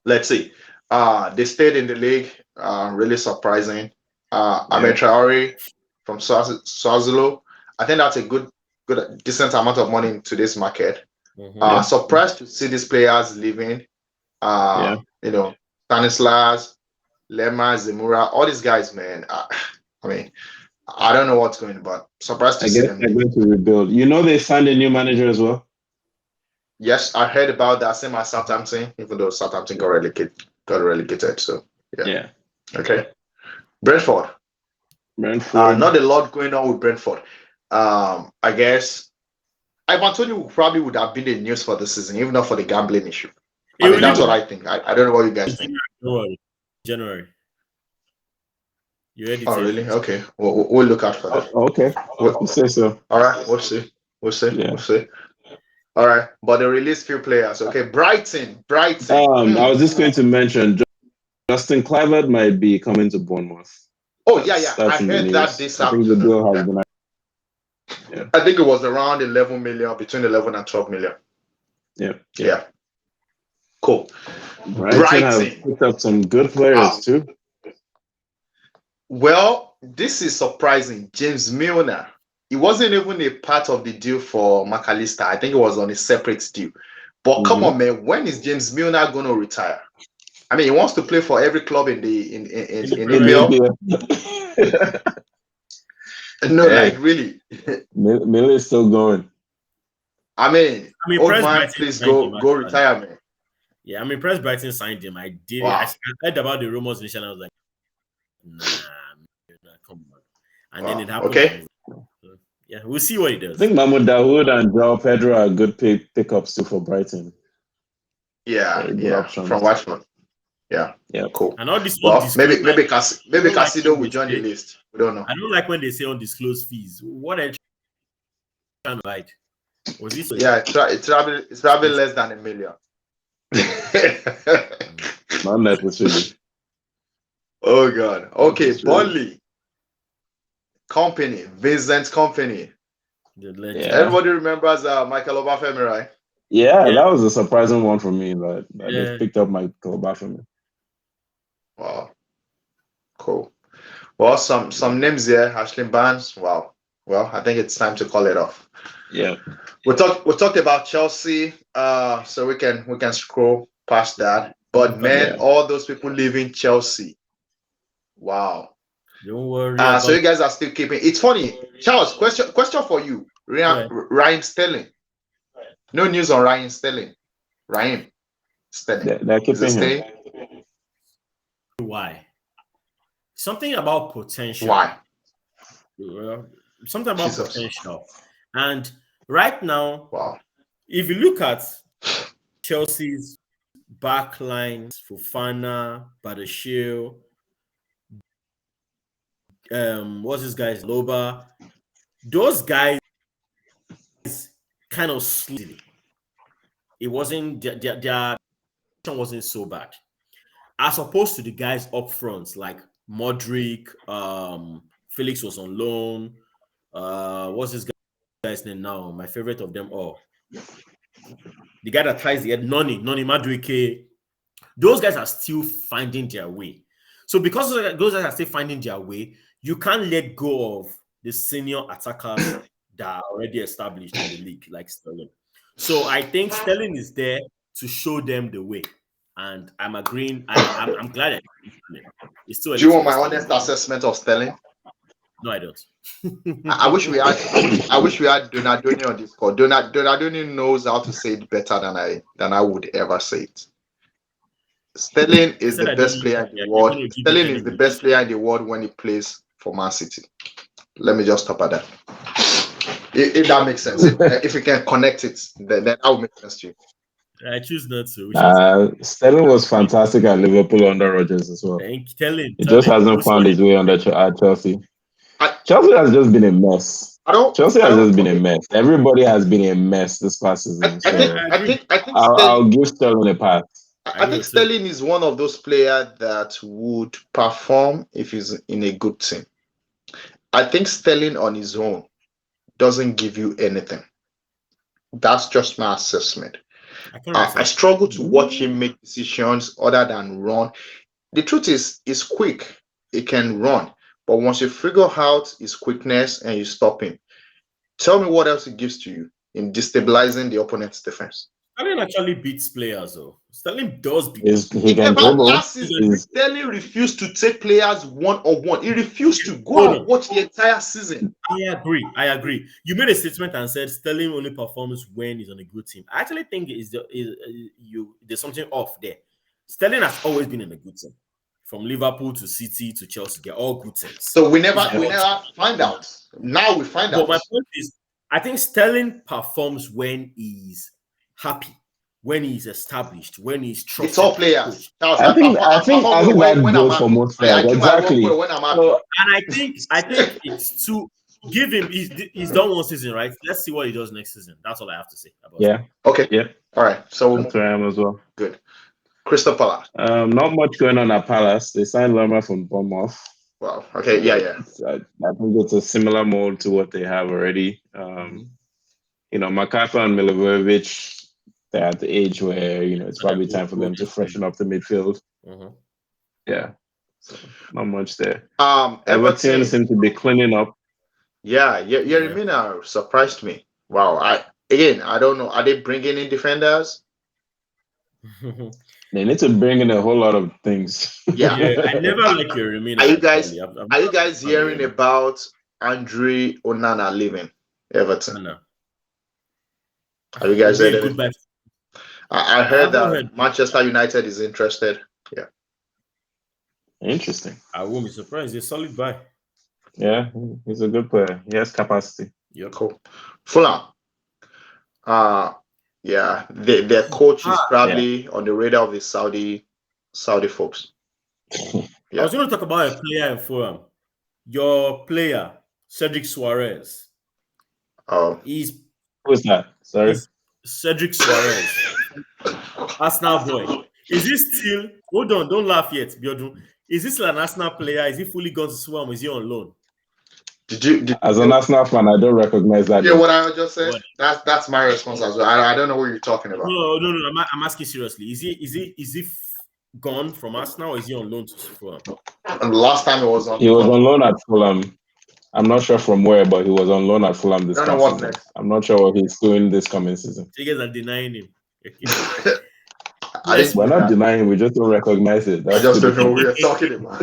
Let's see. They stayed in the league. Really surprising. Ahmed Traore from Swaziland. I think that's a good, decent amount of money in today's market. Surprised to see these players leaving. Stanislas, Lema, Zemura, all these guys, man. I mean, I don't know what's going on, but surprised to see them. They're going to rebuild. They signed a new manager as well. Yes, I heard about that. Same as Southampton, even though Southampton got relegated. So yeah. Okay. Brentford. Not a lot going on with Brentford. I guess Ivan Toney probably would have been the news for the season, even not for the gambling issue. I mean, that's what I think. I don't know what you guys think. January. You ready? Oh, really? Okay. We'll look out for that. Okay. We'll say so. All right. We'll see. We'll see. All right. But they released few players. Okay. Brighton. I was just going to mention Justin Kluivert might be coming to Bournemouth. Oh, yeah. I heard that this afternoon. I think the deal has been. Yeah. I think it was around 11 million, between 11 and 12 million. Yeah. Cool. Brighton have picked up some good players too. Well, this is surprising. James Milner. He wasn't even a part of the deal for McAllister. I think it was on a separate deal. But come on, man, when is James Milner going to retire? I mean, he wants to play for every club in EPL. No, like really. Milner is still going. I mean old man, please go retire, man. Yeah, I'm impressed Brighton signed him. I did. Wow. I heard about the rumors initially. I was like, nah, come on. And then it happened. Okay. Yeah, we'll see what he does. I think Mahmoud Dawood and Joao Pedro are good pickups too for Brighton. Yeah, from Watford. Yeah, cool. And all this. Maybe Casido will join the list. We don't know. I don't like when they say undisclosed fees. What are you trying to hide? Was this? Yeah, it's probably less than $1 million. Not necessarily. Oh God. Okay, Burnley. Company, Vincent's company. Everybody remembers Michael Obafemi, right? Yeah, that was a surprising one for me. That they picked up Michael Obafemi. Wow, cool. Well, some names here. Ashley Barnes. Wow. Well, I think it's time to call it off. Yeah. We talked about Chelsea. So we can scroll past that. But man, all those people leaving Chelsea. Wow. Don't worry. So you guys are still keeping. It's funny, Charles. Question for you, Raheem Sterling. No news on Raheem Sterling. Raheem Sterling. They're keeping him. Why? Something about potential. Why? Something about potential. And right now, wow. If you look at Chelsea's backlines, Fofana, Badashil, what's this guy's Loba? Those guys kind of slid. It wasn't their wasn't so bad, as opposed to the guys up front like Modric. Felix was on loan. What's this guy's name now? My favorite of them all. the guy that ties the head, Noni Madueke, those guys are still finding their way. So because those guys are still finding their way, you can't let go of the senior attackers that are already established in the league, like Sterling. So I think Sterling is there to show them the way. And I'm agreeing. I'm glad it's still. Do you want my honest assessment of Sterling? No, I don't. I wish we had Donadoni on this call. Donadoni knows how to say it better than I would ever say it. Sterling is the best player in the world. Sterling is the best player in the world when he plays for Man City. Let me just stop at that. If that makes sense, if you can connect it, then that will make sense to you. I choose not to. Sterling was fantastic at Liverpool under Rodgers as well. He just hasn't found his way under at Chelsea. Chelsea has just been a mess. Chelsea has just been a mess. Everybody has been a mess this past season. I think I'll give Sterling a pass. I think Sterling is one of those players that would perform if he's in a good team. I think Sterling on his own doesn't give you anything. That's just my assessment. I struggle to watch him make decisions other than run. The truth is, he's quick. He can run. But once you figure out his quickness and you stop him, tell me what else he gives to you in destabilizing the opponent's defense. Sterling actually beats players, though. Sterling does beat. Last season, Sterling refused to take players one-on-one. He refused to go and watch the entire season. I agree. You made a statement and said Sterling only performs when he's on a good team. I actually think there's something off there. Sterling has always been in a good team. From Liverpool to City to Chelsea, they're all good teams. So we never find out. Now we find out. But my point is, I think Sterling performs when he's happy, when he's established, when he's trusted. It's all players. I think that goes for most players. Exactly. And I think it's to give him. He's done one season, right? Let's see what he does next season. That's all I have to say about it. Okay. Yeah. All right. So that's where I am as well. Good. Crystal Palace. Not much going on at Palace. They signed Lerma from Bournemouth. Wow. Okay. Yeah. I think it's a similar mold to what they have already. MacArthur and Milivojevic, they're at the age where it's probably time for them to freshen up the midfield. Mm-hmm. Yeah. So not much there. Everton seems to be cleaning up. Yeah. Yeremina surprised me. Wow. I don't know. Are they bringing in defenders? They need to bring in a whole lot of things. Yeah. I never like your Remina. Are you guys hearing about Andre Onana leaving Everton? No. Are you guys heard it? I heard that Manchester United is interested. Yeah. Interesting. I won't be surprised. He's a solid buy. Yeah, he's a good player. He has capacity. Yep. Cool. Fulham. Yeah, their coach is probably on the radar of the Saudi folks. Yeah. I was going to talk about a player in Fulham. Your player, Cedric Suarez. Who's that? Sorry. Cedric Suarez. Arsenal boy. Is this still... Hold on, don't laugh yet, Biodun. Is this still an Arsenal player? Is he fully gone to Fulham? Is he on loan? As an Arsenal fan, I don't recognize that. Yeah, what I just said. That's my response as well. I don't know what you're talking about. No. I'm asking seriously. Is he gone from Arsenal, or is he on loan to Fulham? And the last time he was on loan at Fulham. I'm not sure from where, but he was on loan at Fulham this season. I'm not sure what he's doing this coming season. You guys are denying him. We're not denying him. We just don't recognize it. I just don't know what we're talking about.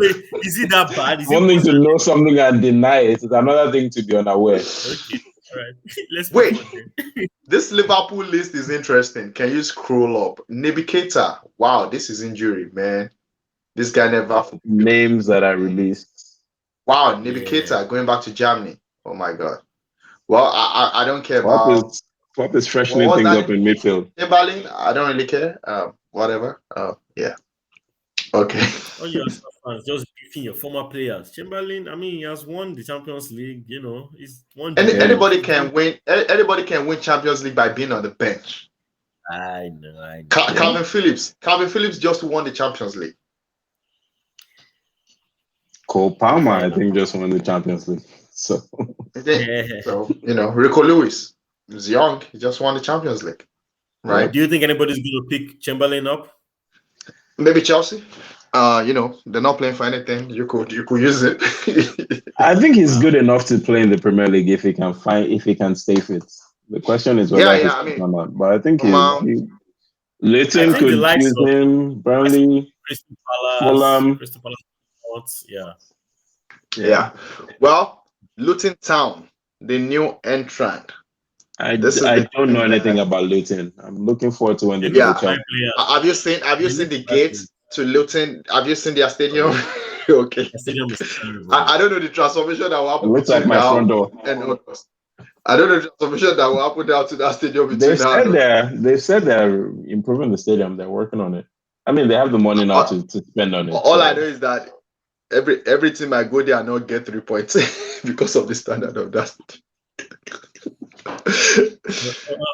Is it that bad? One thing to know something and deny it is another thing to be unaware. Okay, all right. Let's wait. This Liverpool list is interesting. Can you scroll up? Naby Keita. Wow, this is injury, man. This guy never. Names that are released. Wow, Naby Keita going back to Germany. Oh my God. Well, I don't care about. Klopp is freshening things up in midfield. Chamberlain, I don't really care. Whatever. Yeah. Okay. All your fans just beefing your former players. Chamberlain, I mean, he has won the Champions League. He's won. Anybody can win. Anybody can win Champions League by being on the bench. I know. Calvin Phillips just won the Champions League. Cole Palmer, I think, just won the Champions League. So Rico Lewis. He's young. He just won the Champions League, right? Do you think anybody's going to pick Chamberlain up? Maybe Chelsea. They're not playing for anything. You could use it. I think he's good enough to play in the Premier League if he can stay fit. The question is whether he's fit or not. But I think Luton could use him. Burnley, Crystal Palace, Fulham. Yeah. Well, Luton Town, the new entrant. I don't know anything about Luton. I'm looking forward to when they go to Champions. Have you seen the gates to Luton? Have you seen their stadium? Okay. The stadium is terrible. I don't know the transformation that will happen. It looks like my front door. I don't know the transformation that will happen down to that stadium. They said they're improving the stadium. They're working on it. I mean, they have the money now to spend on it. All I know is that every team I go there, I not get 3 points because of the standard of that.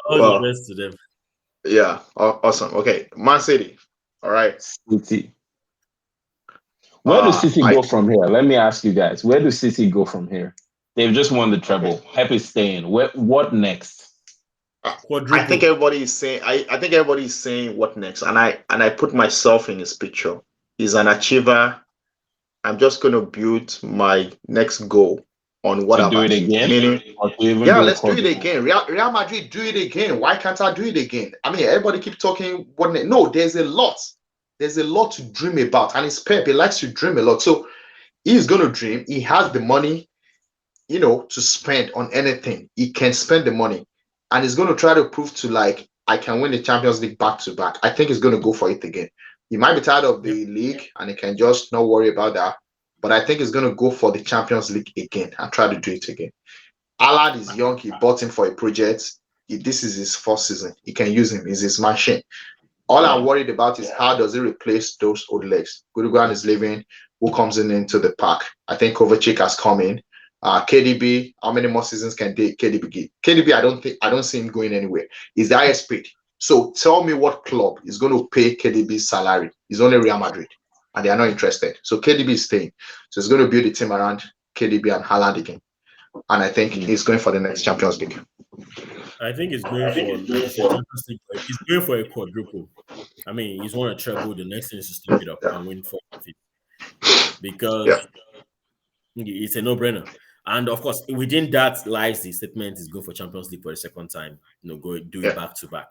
All the best to them. Yeah, awesome. Okay, Man City. All right. City. Where does City go from here? Let me ask you guys. Where does City go from here? They've just won the treble. Pep is staying. What next? I think everybody is saying. I think everybody is saying what next, and I put myself in his picture. He's an achiever. I'm just going to build my next goal on what I'm doing it again. Let's do it again. Real Madrid, do it again. Why can't I do it again? I mean, everybody keep talking. No, there's a lot. There's a lot to dream about, and it's Pep. He likes to dream a lot, so he's going to dream. He has the money, to spend on anything. He can spend the money, and he's going to try to prove to I can win the Champions League back to back. I think he's going to go for it again. He might be tired of the league and he can just not worry about that. But I think he's going to go for the Champions League again and try to do it again. Allard is young. He bought him for a project. This is his first season. He can use him. He's his machine. All I'm worried about is how does he replace those old legs? Gundogan is leaving. Who comes into the pack? I think Kovacic has come in. KDB, how many more seasons can KDB get? KDB, I don't see him going anywhere. He's the highest paid. So tell me what club is going to pay KDB's salary. It's only Real Madrid, and they are not interested. So KDB is staying. So it's going to build a team around KDB and Haaland again. And I think he's going for the next Champions League. I think he's going he's going for a quadruple. I mean, he's won a treble. The next thing is to step it up and win for it. Because it's a no-brainer. And of course, within that lies the statement is going for Champions League for the second time. Go do it back to back.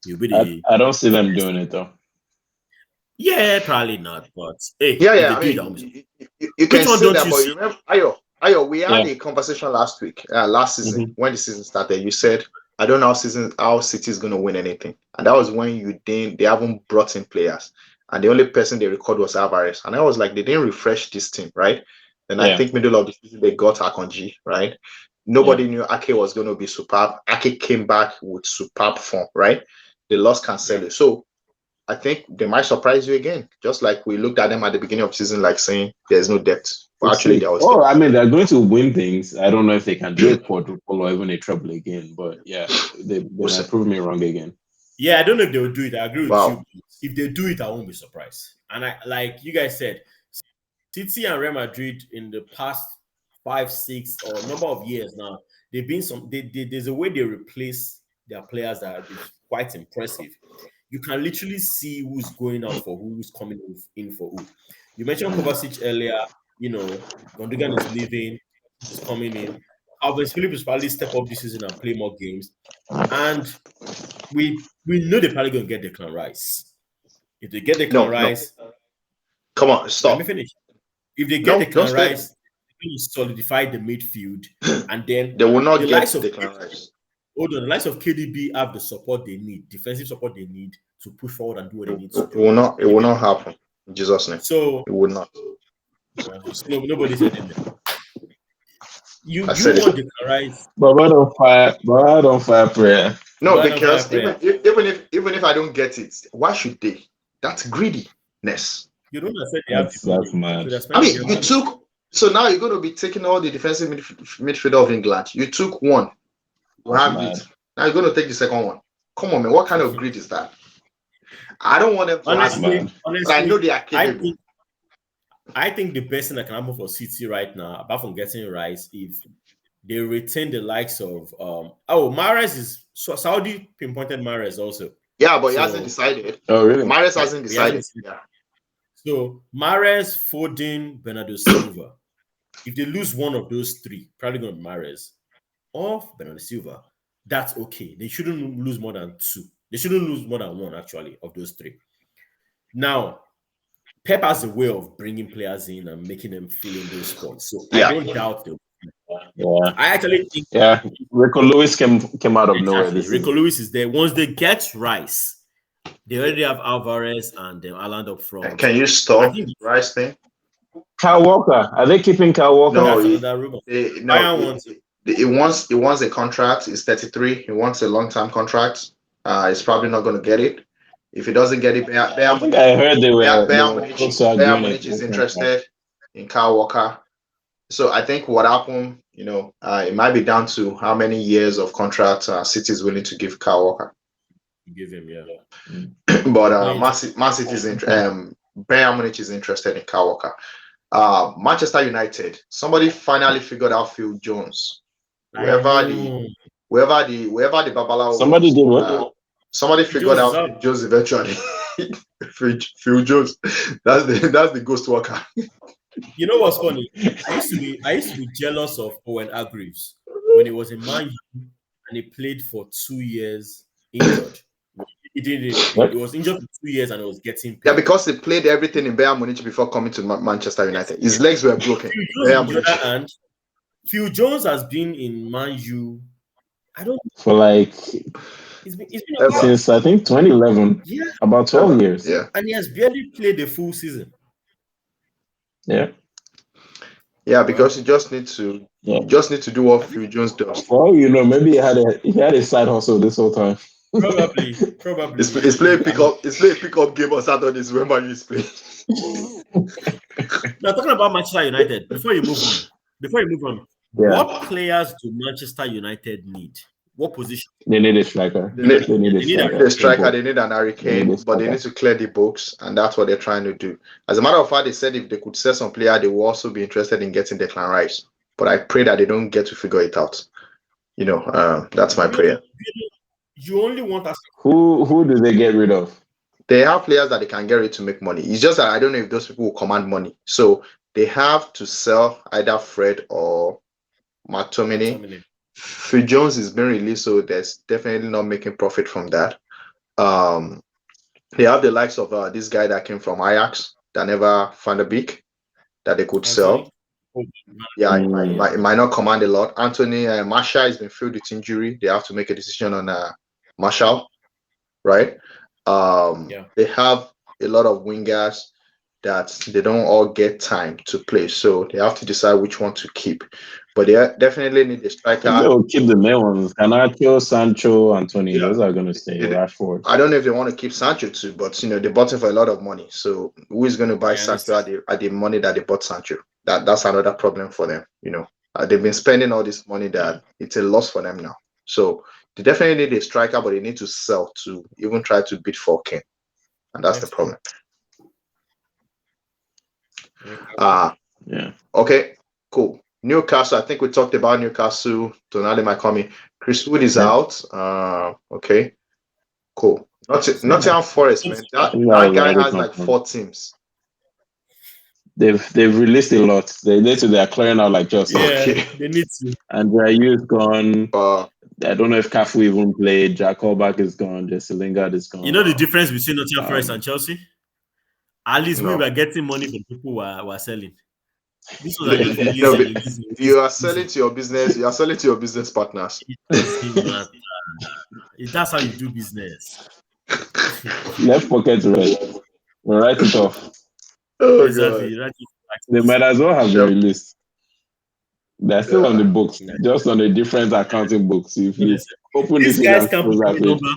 I don't see them doing it though. Yeah, probably not. But hey, you can see that. But you remember, Ayo, we had a conversation last season when the season started. You said, "I don't know how City is going to win anything," and that was when they haven't brought in players, and the only person they record was Havertz, and I was like, they didn't refresh this team, right? And I think middle of the season they got Akanji, right? Nobody knew Ake was going to be superb. Ake came back with superb form, right? They lost Cancelo. So I think they might surprise you again. Just like we looked at them at the beginning of the season, like saying there's no depth. But actually, there was depth. I mean, they're going to win things. I don't know if they can do a quadruple or even a treble again. But yeah, they might prove me wrong again. Yeah, I don't know if they will do it. I agree with you. If they do it, I won't be surprised. And like you guys said, City and Real Madrid in the past 5, 6 or number of years now, they've been there's a way they replace their players that is quite impressive. You can literally see who's going out for who's coming in for who. You mentioned Kovacic earlier. Gundogan is leaving, is coming in. Havertz Phillips probably step up this season and play more games. And we know they're probably going to get Declan Rice. If they get Declan Rice, come on, stop. Let me finish. If they get Declan Rice, they will solidify the midfield, and then they will not get Declan Rice. Hold on, the likes of KDB have the support they need, defensive support they need to push forward and do what they need to do. It will not happen in Jesus' name. So it will not. Nobody said it. You want Declan Rice, but I don't fire prayer. No, because even if I don't get it, why should they? That's greediness. You don't accept they have that's mad. I mean, so now you're going to be taking all the defensive midfielder of England. You took one. You have it. Now you're going to take the second one. Come on, man. What kind of greed is that? I don't want them to honestly, but I know they are capable. I think the best thing that can happen for City right now, apart from getting Rice, if they retain the likes of Mahrez is Saudi pinpointed Mahrez also. Yeah, but he hasn't decided. Oh, really? Mahrez hasn't decided. Yeah. So Mahrez, Foden, Bernardo Silva. If they lose one of those three, probably going to Mahrez or Bernardo Silva, that's okay. They shouldn't lose more than two. They shouldn't lose more than one, actually, of those three. Now, Pep has a way of bringing players in and making them feel in those spots. So I don't doubt them. Yeah. I actually think Rico Lewis came out of nowhere. Rico Lewis is there. Once they get Rice, they already have Alvarez and Haaland up front. Can you stop Rice thing? Kyle Walker. Are they keeping Kyle Walker? No, he wants a contract. He's 33. He wants a long-term contract. He's probably not going to get it. If he doesn't get it, I think I heard Bayern Munich is interested in Kyle Walker. So I think what happened, it might be down to how many years of contract City is willing to give Kyle Walker. Give him, yeah. But Man City is Bayern Munich is interested in Kyle Walker. Manchester United, somebody finally figured out Phil Jones. Wherever the Babalawo. Somebody did what? Somebody figured out Phil Jones eventually. Phil Jones, that's the ghost worker. You know what's funny? I used to be jealous of Owen Hargreaves when he was in Man U and he played for 2 years injured. He was injured for 2 years and he was getting paid. Yeah, because he played everything in Bayern Munich before coming to Manchester United. His legs were broken. And Phil Jones has been in Man U. For like he's been since I think 2011. Yeah, about 12 years. Yeah, and he has barely played the full season. Yeah, because you just need to do what Phil Jones does. Well, maybe he had a side hustle this whole time. Probably. It's playing pickup game on Saturdays when Man U is playing. Now talking about Manchester United, before you move on, what players do Manchester United need? What position? They need a striker. They need a striker. They need an hurricane, but they need to clear the books, and that's what they're trying to do. As a matter of fact, they said if they could sell some player, they will also be interested in getting Declan Rice. But I pray that they don't get to figure it out. That's my prayer. You only want us. Who do they get rid of? They have players that they can get rid to make money. It's just that I don't know if those people will command money. So they have to sell either Fred or McTominay. Phil Jones is being released, so there's definitely not making profit from that. They have the likes of this guy that came from Ajax that never found a big that they could sell. Yeah, it might not command a lot. Anthony Martial has been filled with injury. They have to make a decision on Martial, right? They have a lot of wingers that they don't all get time to play, so they have to decide which one to keep. But they definitely need a striker. They will keep the main ones: Garnacho, Sancho, Anthony. Those are going to stay. Rashford. I don't know if they want to keep Sancho too, but they bought him for a lot of money. So who is going to buy Sancho at the money that they bought Sancho? That's another problem for them. They've been spending all this money that it's a loss for them now. So they definitely need a striker, but they need to sell to even try to beat 4K, and that's the problem. Okay, cool. Newcastle, I think we talked about Newcastle. Tonali might come in. Chris Wood is out. Okay, cool. Nottingham Forest, man. That guy has like 4 teams. They've released a lot. They are clearing out like just they need to. And Rayu is gone. I don't know if Cafu even played. Jack Colback is gone. Jesse Lingard is gone. You know the difference between Nottingham Forest and Chelsea? At least we were getting money from people who are selling. This was you are selling to your business. You are selling to your business partners. That's how you do business. Left pocket red. We'll write it off. Exactly. They might as well have been released. They're still on the books, just on a different accounting books. If you open these guys can put a number.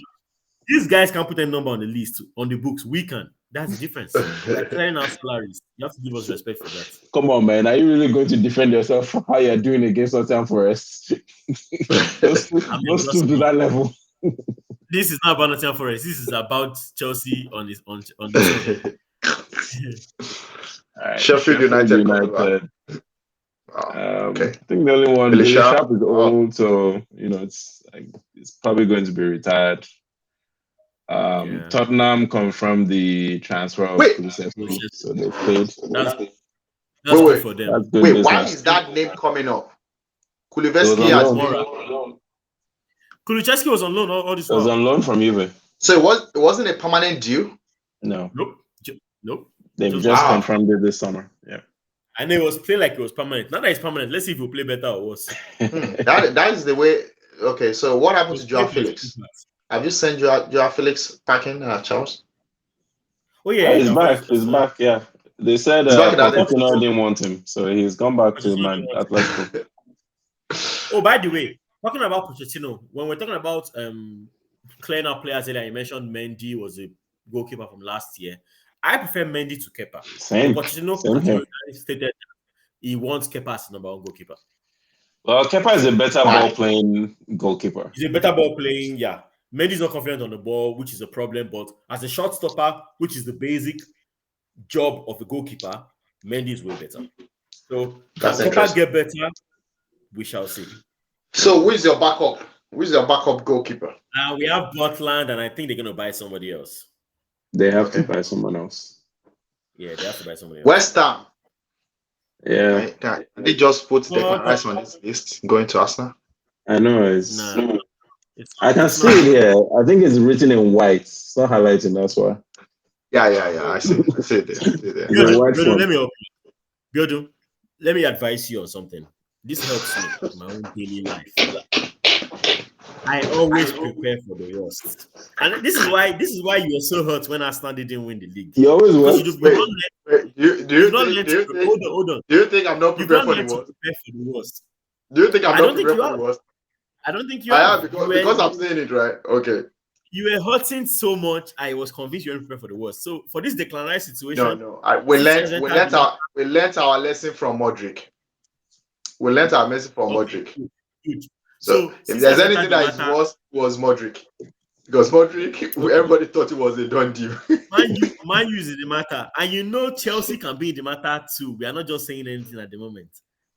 These guys can put a number on the list, on the books. We can. That's the difference. We're clearing our salaries. You have to give us respect for that. Come on, man. Are you really going to defend yourself for how you're doing against Nottingham Forest? Just to that level. This is not about Nottingham Forest. This is about Chelsea on this. Sheffield United. Okay. I think the only one, Billy Billy Sharp. Sharp is old, so it's probably going to be retired. Tottenham confirmed the transfer of Kulusevski, so they've paid. That's good for them. That's good Wait, business. why is that name coming up? It was Kulusevski on has loan. Kulusevski was on loan all this It was while. on loan from Juve. So it wasn't a permanent deal? No. Nope. They've just confirmed it this summer. Yeah. And it was playing like it was permanent. Now that it's permanent, let's see if we'll play better or worse. That is the way. Okay, so what happened to Joao Felix? Have you sent Joao Felix packing, Charles? Oh yeah, he's back. He's back. Yeah, they said Pochettino didn't want him, so he's gone back to Man Atletico. Oh, by the way, talking about Pochettino, when we're talking about clearing up players earlier, you mentioned Mendy was a goalkeeper from last year. I prefer Mendy to Kepa. Same. Pochettino stated he wants Kepa as the number one goalkeeper. Well, Kepa is a better ball-playing goalkeeper. He's a better ball-playing, yeah. Mendy's not confident on the ball, which is a problem. But as a shot stopper, which is the basic job of a goalkeeper, Mendy is way better. So can Kepa get better? We shall see. So who is your backup? Who is your backup goalkeeper? We have Butland, and I think they're going to buy somebody else. They have to buy someone else. Yeah, they have to buy somebody else. West Ham. Yeah. They just put Declan Rice on this list going to Arsenal. I know. I can see it here. I think it's written in white. It's not highlighting, that's why. Yeah. I see it there. Biodu, let me advise you on something. This helps me in my own daily life. I always prepare for the worst. And this is why you were so hurt when Arsenal didn't win the league. You always win. Hold on. Do you think I'm not prepared for the worst? Do you think I'm not prepared for the worst? I don't think you are. I am because I'm saying it right. Okay. You were hurting so much, I was convinced you weren't prepared for the worst. So for this Declan Rice situation, no. We learned our lesson from Modric. We learned our lesson from Modric. Good. So if there's anything that is worse, was Modric. Because Modric, everybody thought it was a done deal. Man U is in the matter. And Chelsea can be in the matter too. We are not just saying anything at the moment.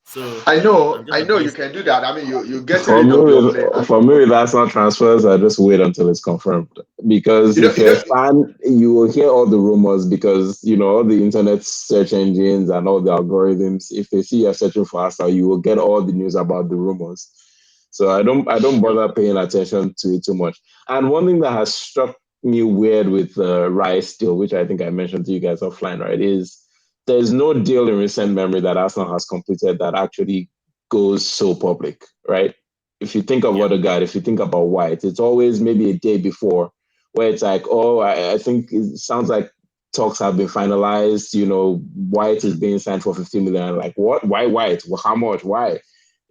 So I know you can do that. I mean, you get for me with Arsenal transfers, I just wait until it's confirmed. Because if you're a fan, you will hear all the rumors because all the internet search engines and all the algorithms. If they see you're searching for Arsenal, you will get all the news about the rumors. So I don't bother paying attention to it too much. And one thing that has struck me weird with Rice deal, which I think I mentioned to you guys offline, right, is there's no deal in recent memory that Arsenal has completed that actually goes so public, right? If you think of Odegaard, if you think about White, it's always maybe a day before where it's like, I think it sounds like talks have been finalized. White is being signed for 15 million. Like, what? Why White? Well, how much? Why?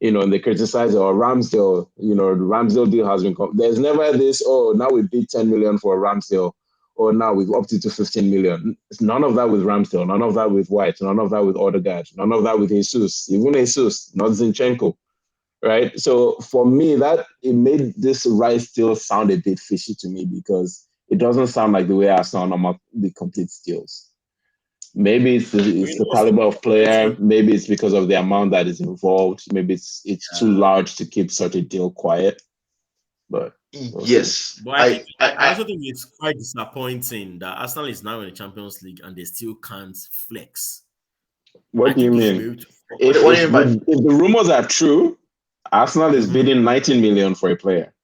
And they criticize Ramsdale. The Ramsdale deal has been. There's never this. Now we bid 10 million for Ramsdale. Or now we've upped it to 15 million. It's none of that with Ramsdale, none of that with White, none of that with Odegaard, none of that with Jesus, even Jesus, not Zinchenko, right? So for me, that it made this Rice deal sound a bit fishy to me because it doesn't sound like the way Arsenal normally complete deals. Maybe it's the caliber of player. Maybe it's because of the amount that is involved. Maybe it's too large to keep such a deal quiet. But yes, but I also think it's quite disappointing that Arsenal is now in the Champions League and they still can't flex. What do you mean? If the rumors are true, Arsenal is bidding 19 million for a player.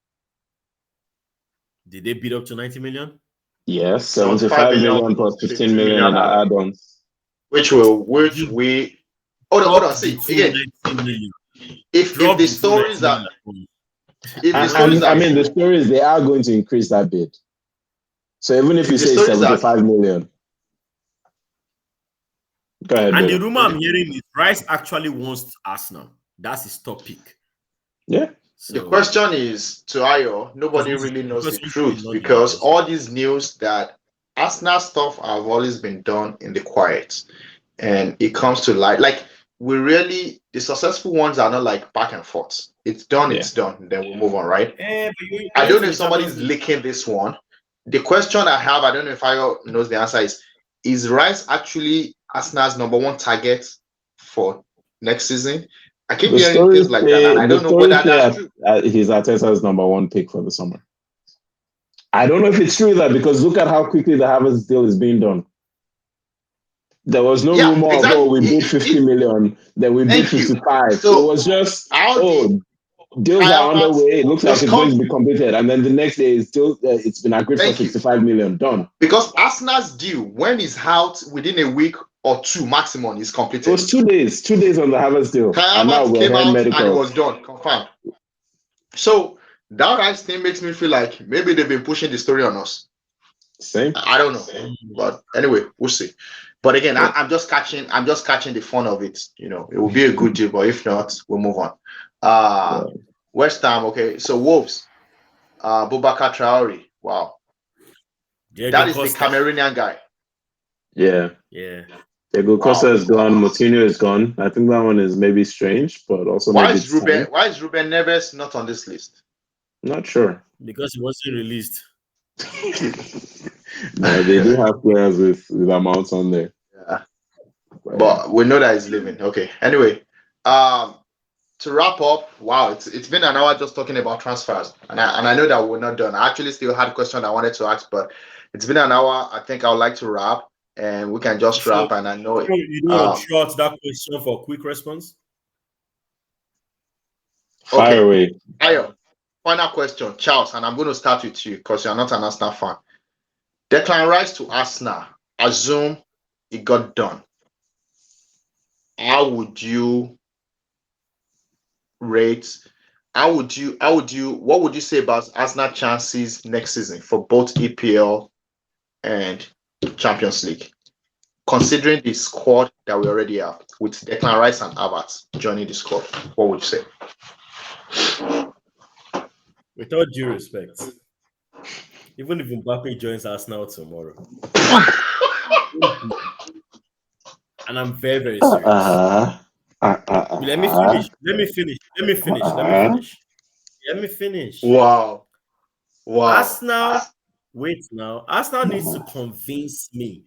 Did they bid up to 90 million? Yes, 75 million plus 15 million in add-ons. Hold on. See again. If the stories are. The stories, they are going to increase that bid. So even if you say 75 million. Go ahead. And the rumor I'm hearing is Rice actually wants Arsenal. That's his top pick. Yeah. So, the question is to Ayo, nobody really knows the truth because all these news that Arsenal stuff have always been done in the quiet. And it comes to light. Like the successful ones are not like back and forth. It's done, it's done. Then we'll move on, right? I don't know if somebody's leaking this one. The question I have, I don't know if Ayo knows the answer is Rice actually Arsenal's number one target for next season. I keep hearing things like that, and I don't know whether that's true. He's Arteta's number one pick for the summer. I don't know if it's true that because look at how quickly the Havertz deal is being done. There was no rumor of, oh, we bid 50 million, then we bid 55. So it was just, deals are underway. It looks like it's going to be completed. And then the next day, it's been agreed for 65 million. Done. Because Arsenal's deal, when it's out within a week or two maximum, is completed. It was 2 days. 2 days on the Havertz deal. And now we're here medical. And it was done. Confirmed. So that Rice thing makes me feel like maybe they've been pushing the story on us. Same. I don't know. But anyway, we'll see. But again, I'm just catching the fun of it. You know, it will be a good deal, but if not, we'll move on. West Ham, okay. So Wolves, Boubacar Traore. Wow. That is the Cameroonian guy. Yeah. Diego Costa is gone. Moutinho is gone. I think that one is maybe strange, but also why is Ruben Neves not on this list? Not sure. Because he wasn't released. No, they do have players with amounts on there. Yeah. But we know that he's leaving. Okay. Anyway, to wrap up, wow, it's been an hour just talking about transfers, and I know that we're not done. I actually still had a question I wanted to ask, but it's been an hour. I think I would like to wrap, and we can just wrap. And I know it. You know, short that question for a quick response. Fire away. Ayo, final question, Charles, and I'm going to start with you because you're not an Arsenal fan. Declan Rice to Arsenal. Assume it got done. How would you rate? What would you say about Arsenal chances next season for both EPL and Champions League? Considering the squad that we already have with Declan Rice and Havertz joining the squad, what would you say? With all due respect, even if Mbappe joins Arsenal tomorrow, and I'm very, very serious. Let me finish. Wow. Arsenal needs to convince me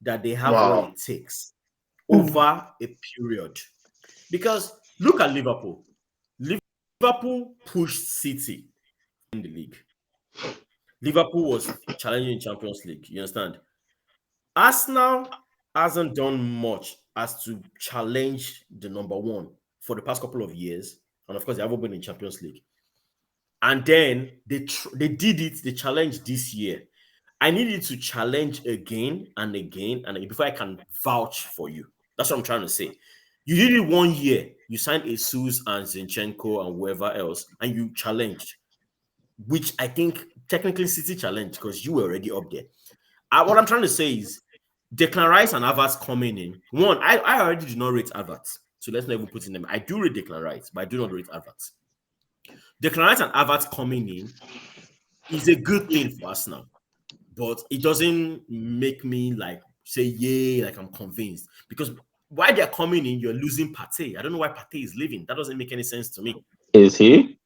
that they have what it takes over a period. Because look at Liverpool. Liverpool pushed City in the league. Liverpool was challenging in Champions League. You understand? Arsenal hasn't done much as to challenge the number one for the past couple of years. And of course, they haven't been in Champions League. And then they did it. They challenged this year. I needed to challenge again and again and again before I can vouch for you. That's what I'm trying to say. You did it 1 year. You signed Jesus and Zinchenko and whoever else, and you challenged, which I think technically City challenged because you were already up there. What I'm trying to say is Declan Rice and Havertz coming in. One, I already do not rate Havertz, so let's not even put in them. I do rate Declan Rice, but I do not rate Havertz. Declan Rice and Havertz coming in is a good thing for us now, but it doesn't make me like say yay, like I'm convinced. Because while they're coming in, you're losing Partey. I don't know why Partey is leaving. That doesn't make any sense to me. Is he?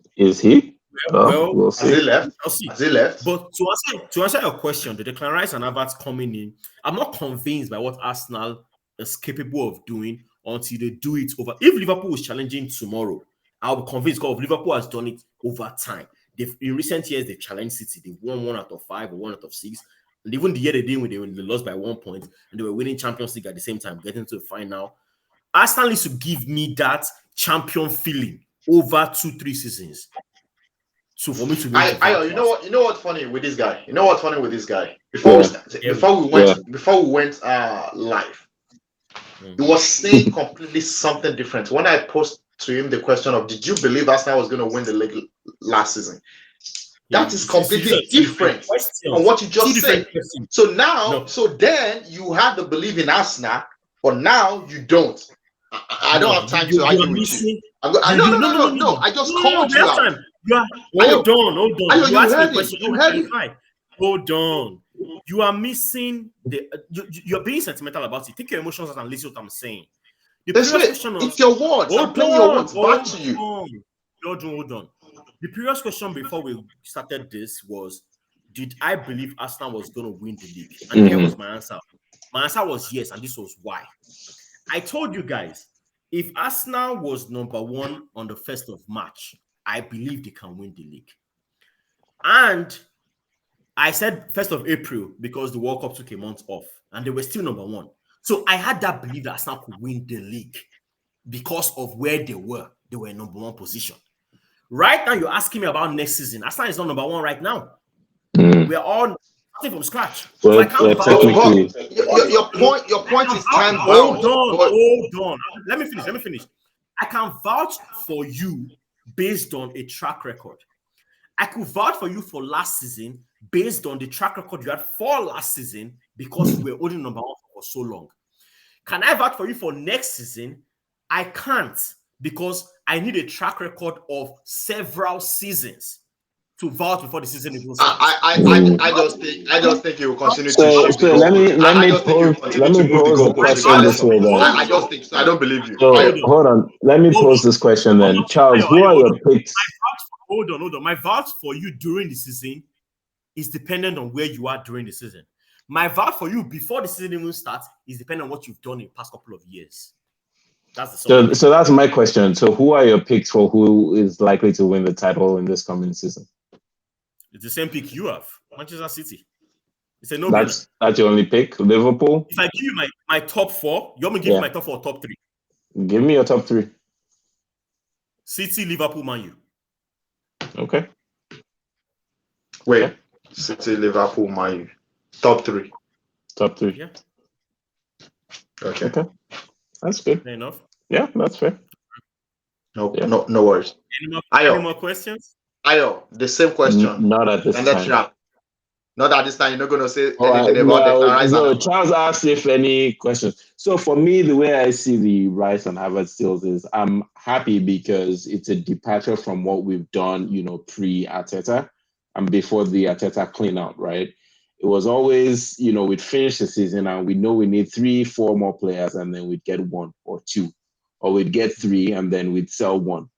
Well, we'll see. Has he left? I'll see. Has he left? But to answer your question, the Declan Rice and Havertz coming in, I'm not convinced by what Arsenal is capable of doing until they do it over. If Liverpool is challenging tomorrow, I'll be convinced because Liverpool has done it over time. In recent years, they've challenged City. They've won 1 out of 5 or 1 out of 6. And even the year they did when they lost by 1 point and they were winning Champions League at the same time, getting to the final. Arsenal needs to give me that champion feeling over 2-3 seasons. So for me to you know what's funny with this guy? Before we went live, he was saying completely something different. When I posed to him the question of did you believe Arsenal was going to win the league last season? That is completely different from what you just said. So now, so then you had the belief in Arsenal, but now you don't. I don't have time to argue with you. No. I just called you out. Hold on. You asked me a question. Hold on. You are missing you're being sentimental about it. Take your emotions out and listen to what I'm saying. It's your words. I'm playing your words back to you. Hold on. The previous question before we started this was, did I believe Arsenal was going to win the league? And here was my answer. My answer was yes, and this was why. I told you guys, if Arsenal was number 1 on the 1st of March, I believe they can win the league. And I said 1st of April because the World Cup took a month off and they were still number 1. So I had that belief that Arsenal could win the league because of where they were. They were in number 1 position. Right now, you're asking me about next season. Arsenal is not number 1 right now. We're all starting from scratch. Well, so I can't technically, your point is time bound. Hold on. Let me finish. I can vouch for you based on a track record. I could vouch for you for last season based on the track record you had for last season because you were only number 1 for so long. Can I vouch for you for next season? I can't because I need a track record of several seasons to vouch before the season even starts. I just think you will continue to let me pose the question this way then. I just think so. I don't believe you. So hold on. Let me pose this question then. Charles, who are your picks? Hold on. My vouch for you during the season is dependent on where you are during the season. My vouch for you before the season even starts is dependent on what you've done in the past couple of years. So that's my question. So who are your picks for who is likely to win the title in this coming season? It's the same pick you have. Manchester City. It's a no-brainer. That's your only pick? Liverpool? If I give you my top 4, you want me to give you my top 4 or top 3? Give me your top 3. City, Liverpool, Man U. Okay. Wait. Okay. City, Liverpool, Man U. Top 3. Top 3. Yeah. Okay. That's good. Fair enough. Yeah, that's fair. No worries. Any more questions? Ayo, the same question. Not at this time. Not at this time. You're not going to say anything about Declan Rice. No, Charles asked if any questions. So for me, the way I see the Rice and Havertz deals is I'm happy because it's a departure from what we've done, pre-Arteta and before the Arteta clean out, right? It was always, we'd finish the season and we know we need 3-4 more players and then we'd get 1 or 2, or we'd get 3 and then we'd sell 1,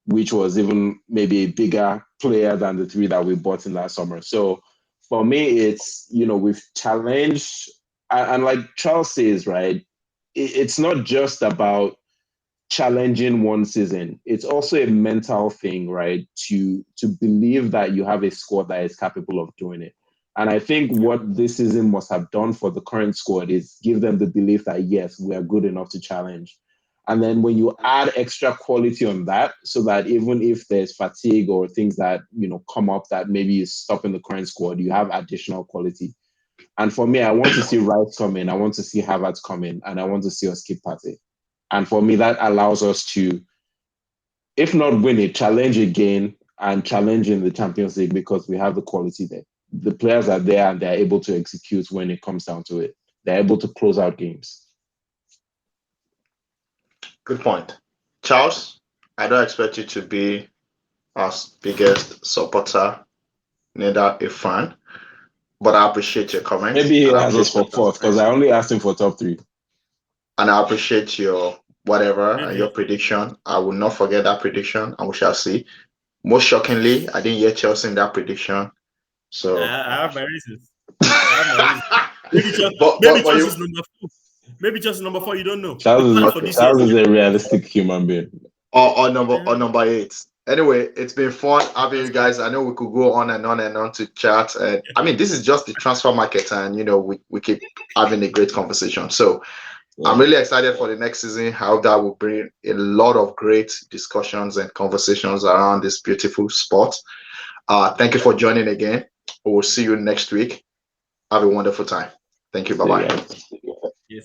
which was even maybe a bigger player than the 3 that we bought in that summer. So for me, it's, we've challenged, and like Charles says, right, it's not just about challenging one season. It's also a mental thing, right, to believe that you have a squad that is capable of doing it. And I think what this season must have done for the current squad is give them the belief that, yes, we are good enough to challenge. And then when you add extra quality on that, so that even if there's fatigue or things that, come up that maybe is stopping the current squad, you have additional quality. And for me, I want to see Rice come in. I want to see Havertz come in. And I want to see us keep party. And for me, that allows us to, if not win it, challenge again and challenge in the Champions League because we have the quality there. The players are there and they're able to execute when it comes down to it. They're able to close out games. Good point. Charles, I don't expect you to be our biggest supporter, neither a fan, but I appreciate your comments. Maybe he has us for 4th because I only asked him for top 3. And I appreciate your whatever and your prediction. I will not forget that prediction and we shall see. Most shockingly, I didn't hear Chelsea in that prediction. So I have my reasons. Maybe just number 4, you don't know. Charles is a realistic human being. Or number 8. Anyway, it's been fun having you guys. I know we could go on and on to chat. And I mean, this is just the transfer market, and we keep having a great conversation. So I'm really excited for the next season, how that will bring a lot of great discussions and conversations around this beautiful sport. Thank you for joining again. We'll see you next week. Have a wonderful time. Thank you. Bye-bye.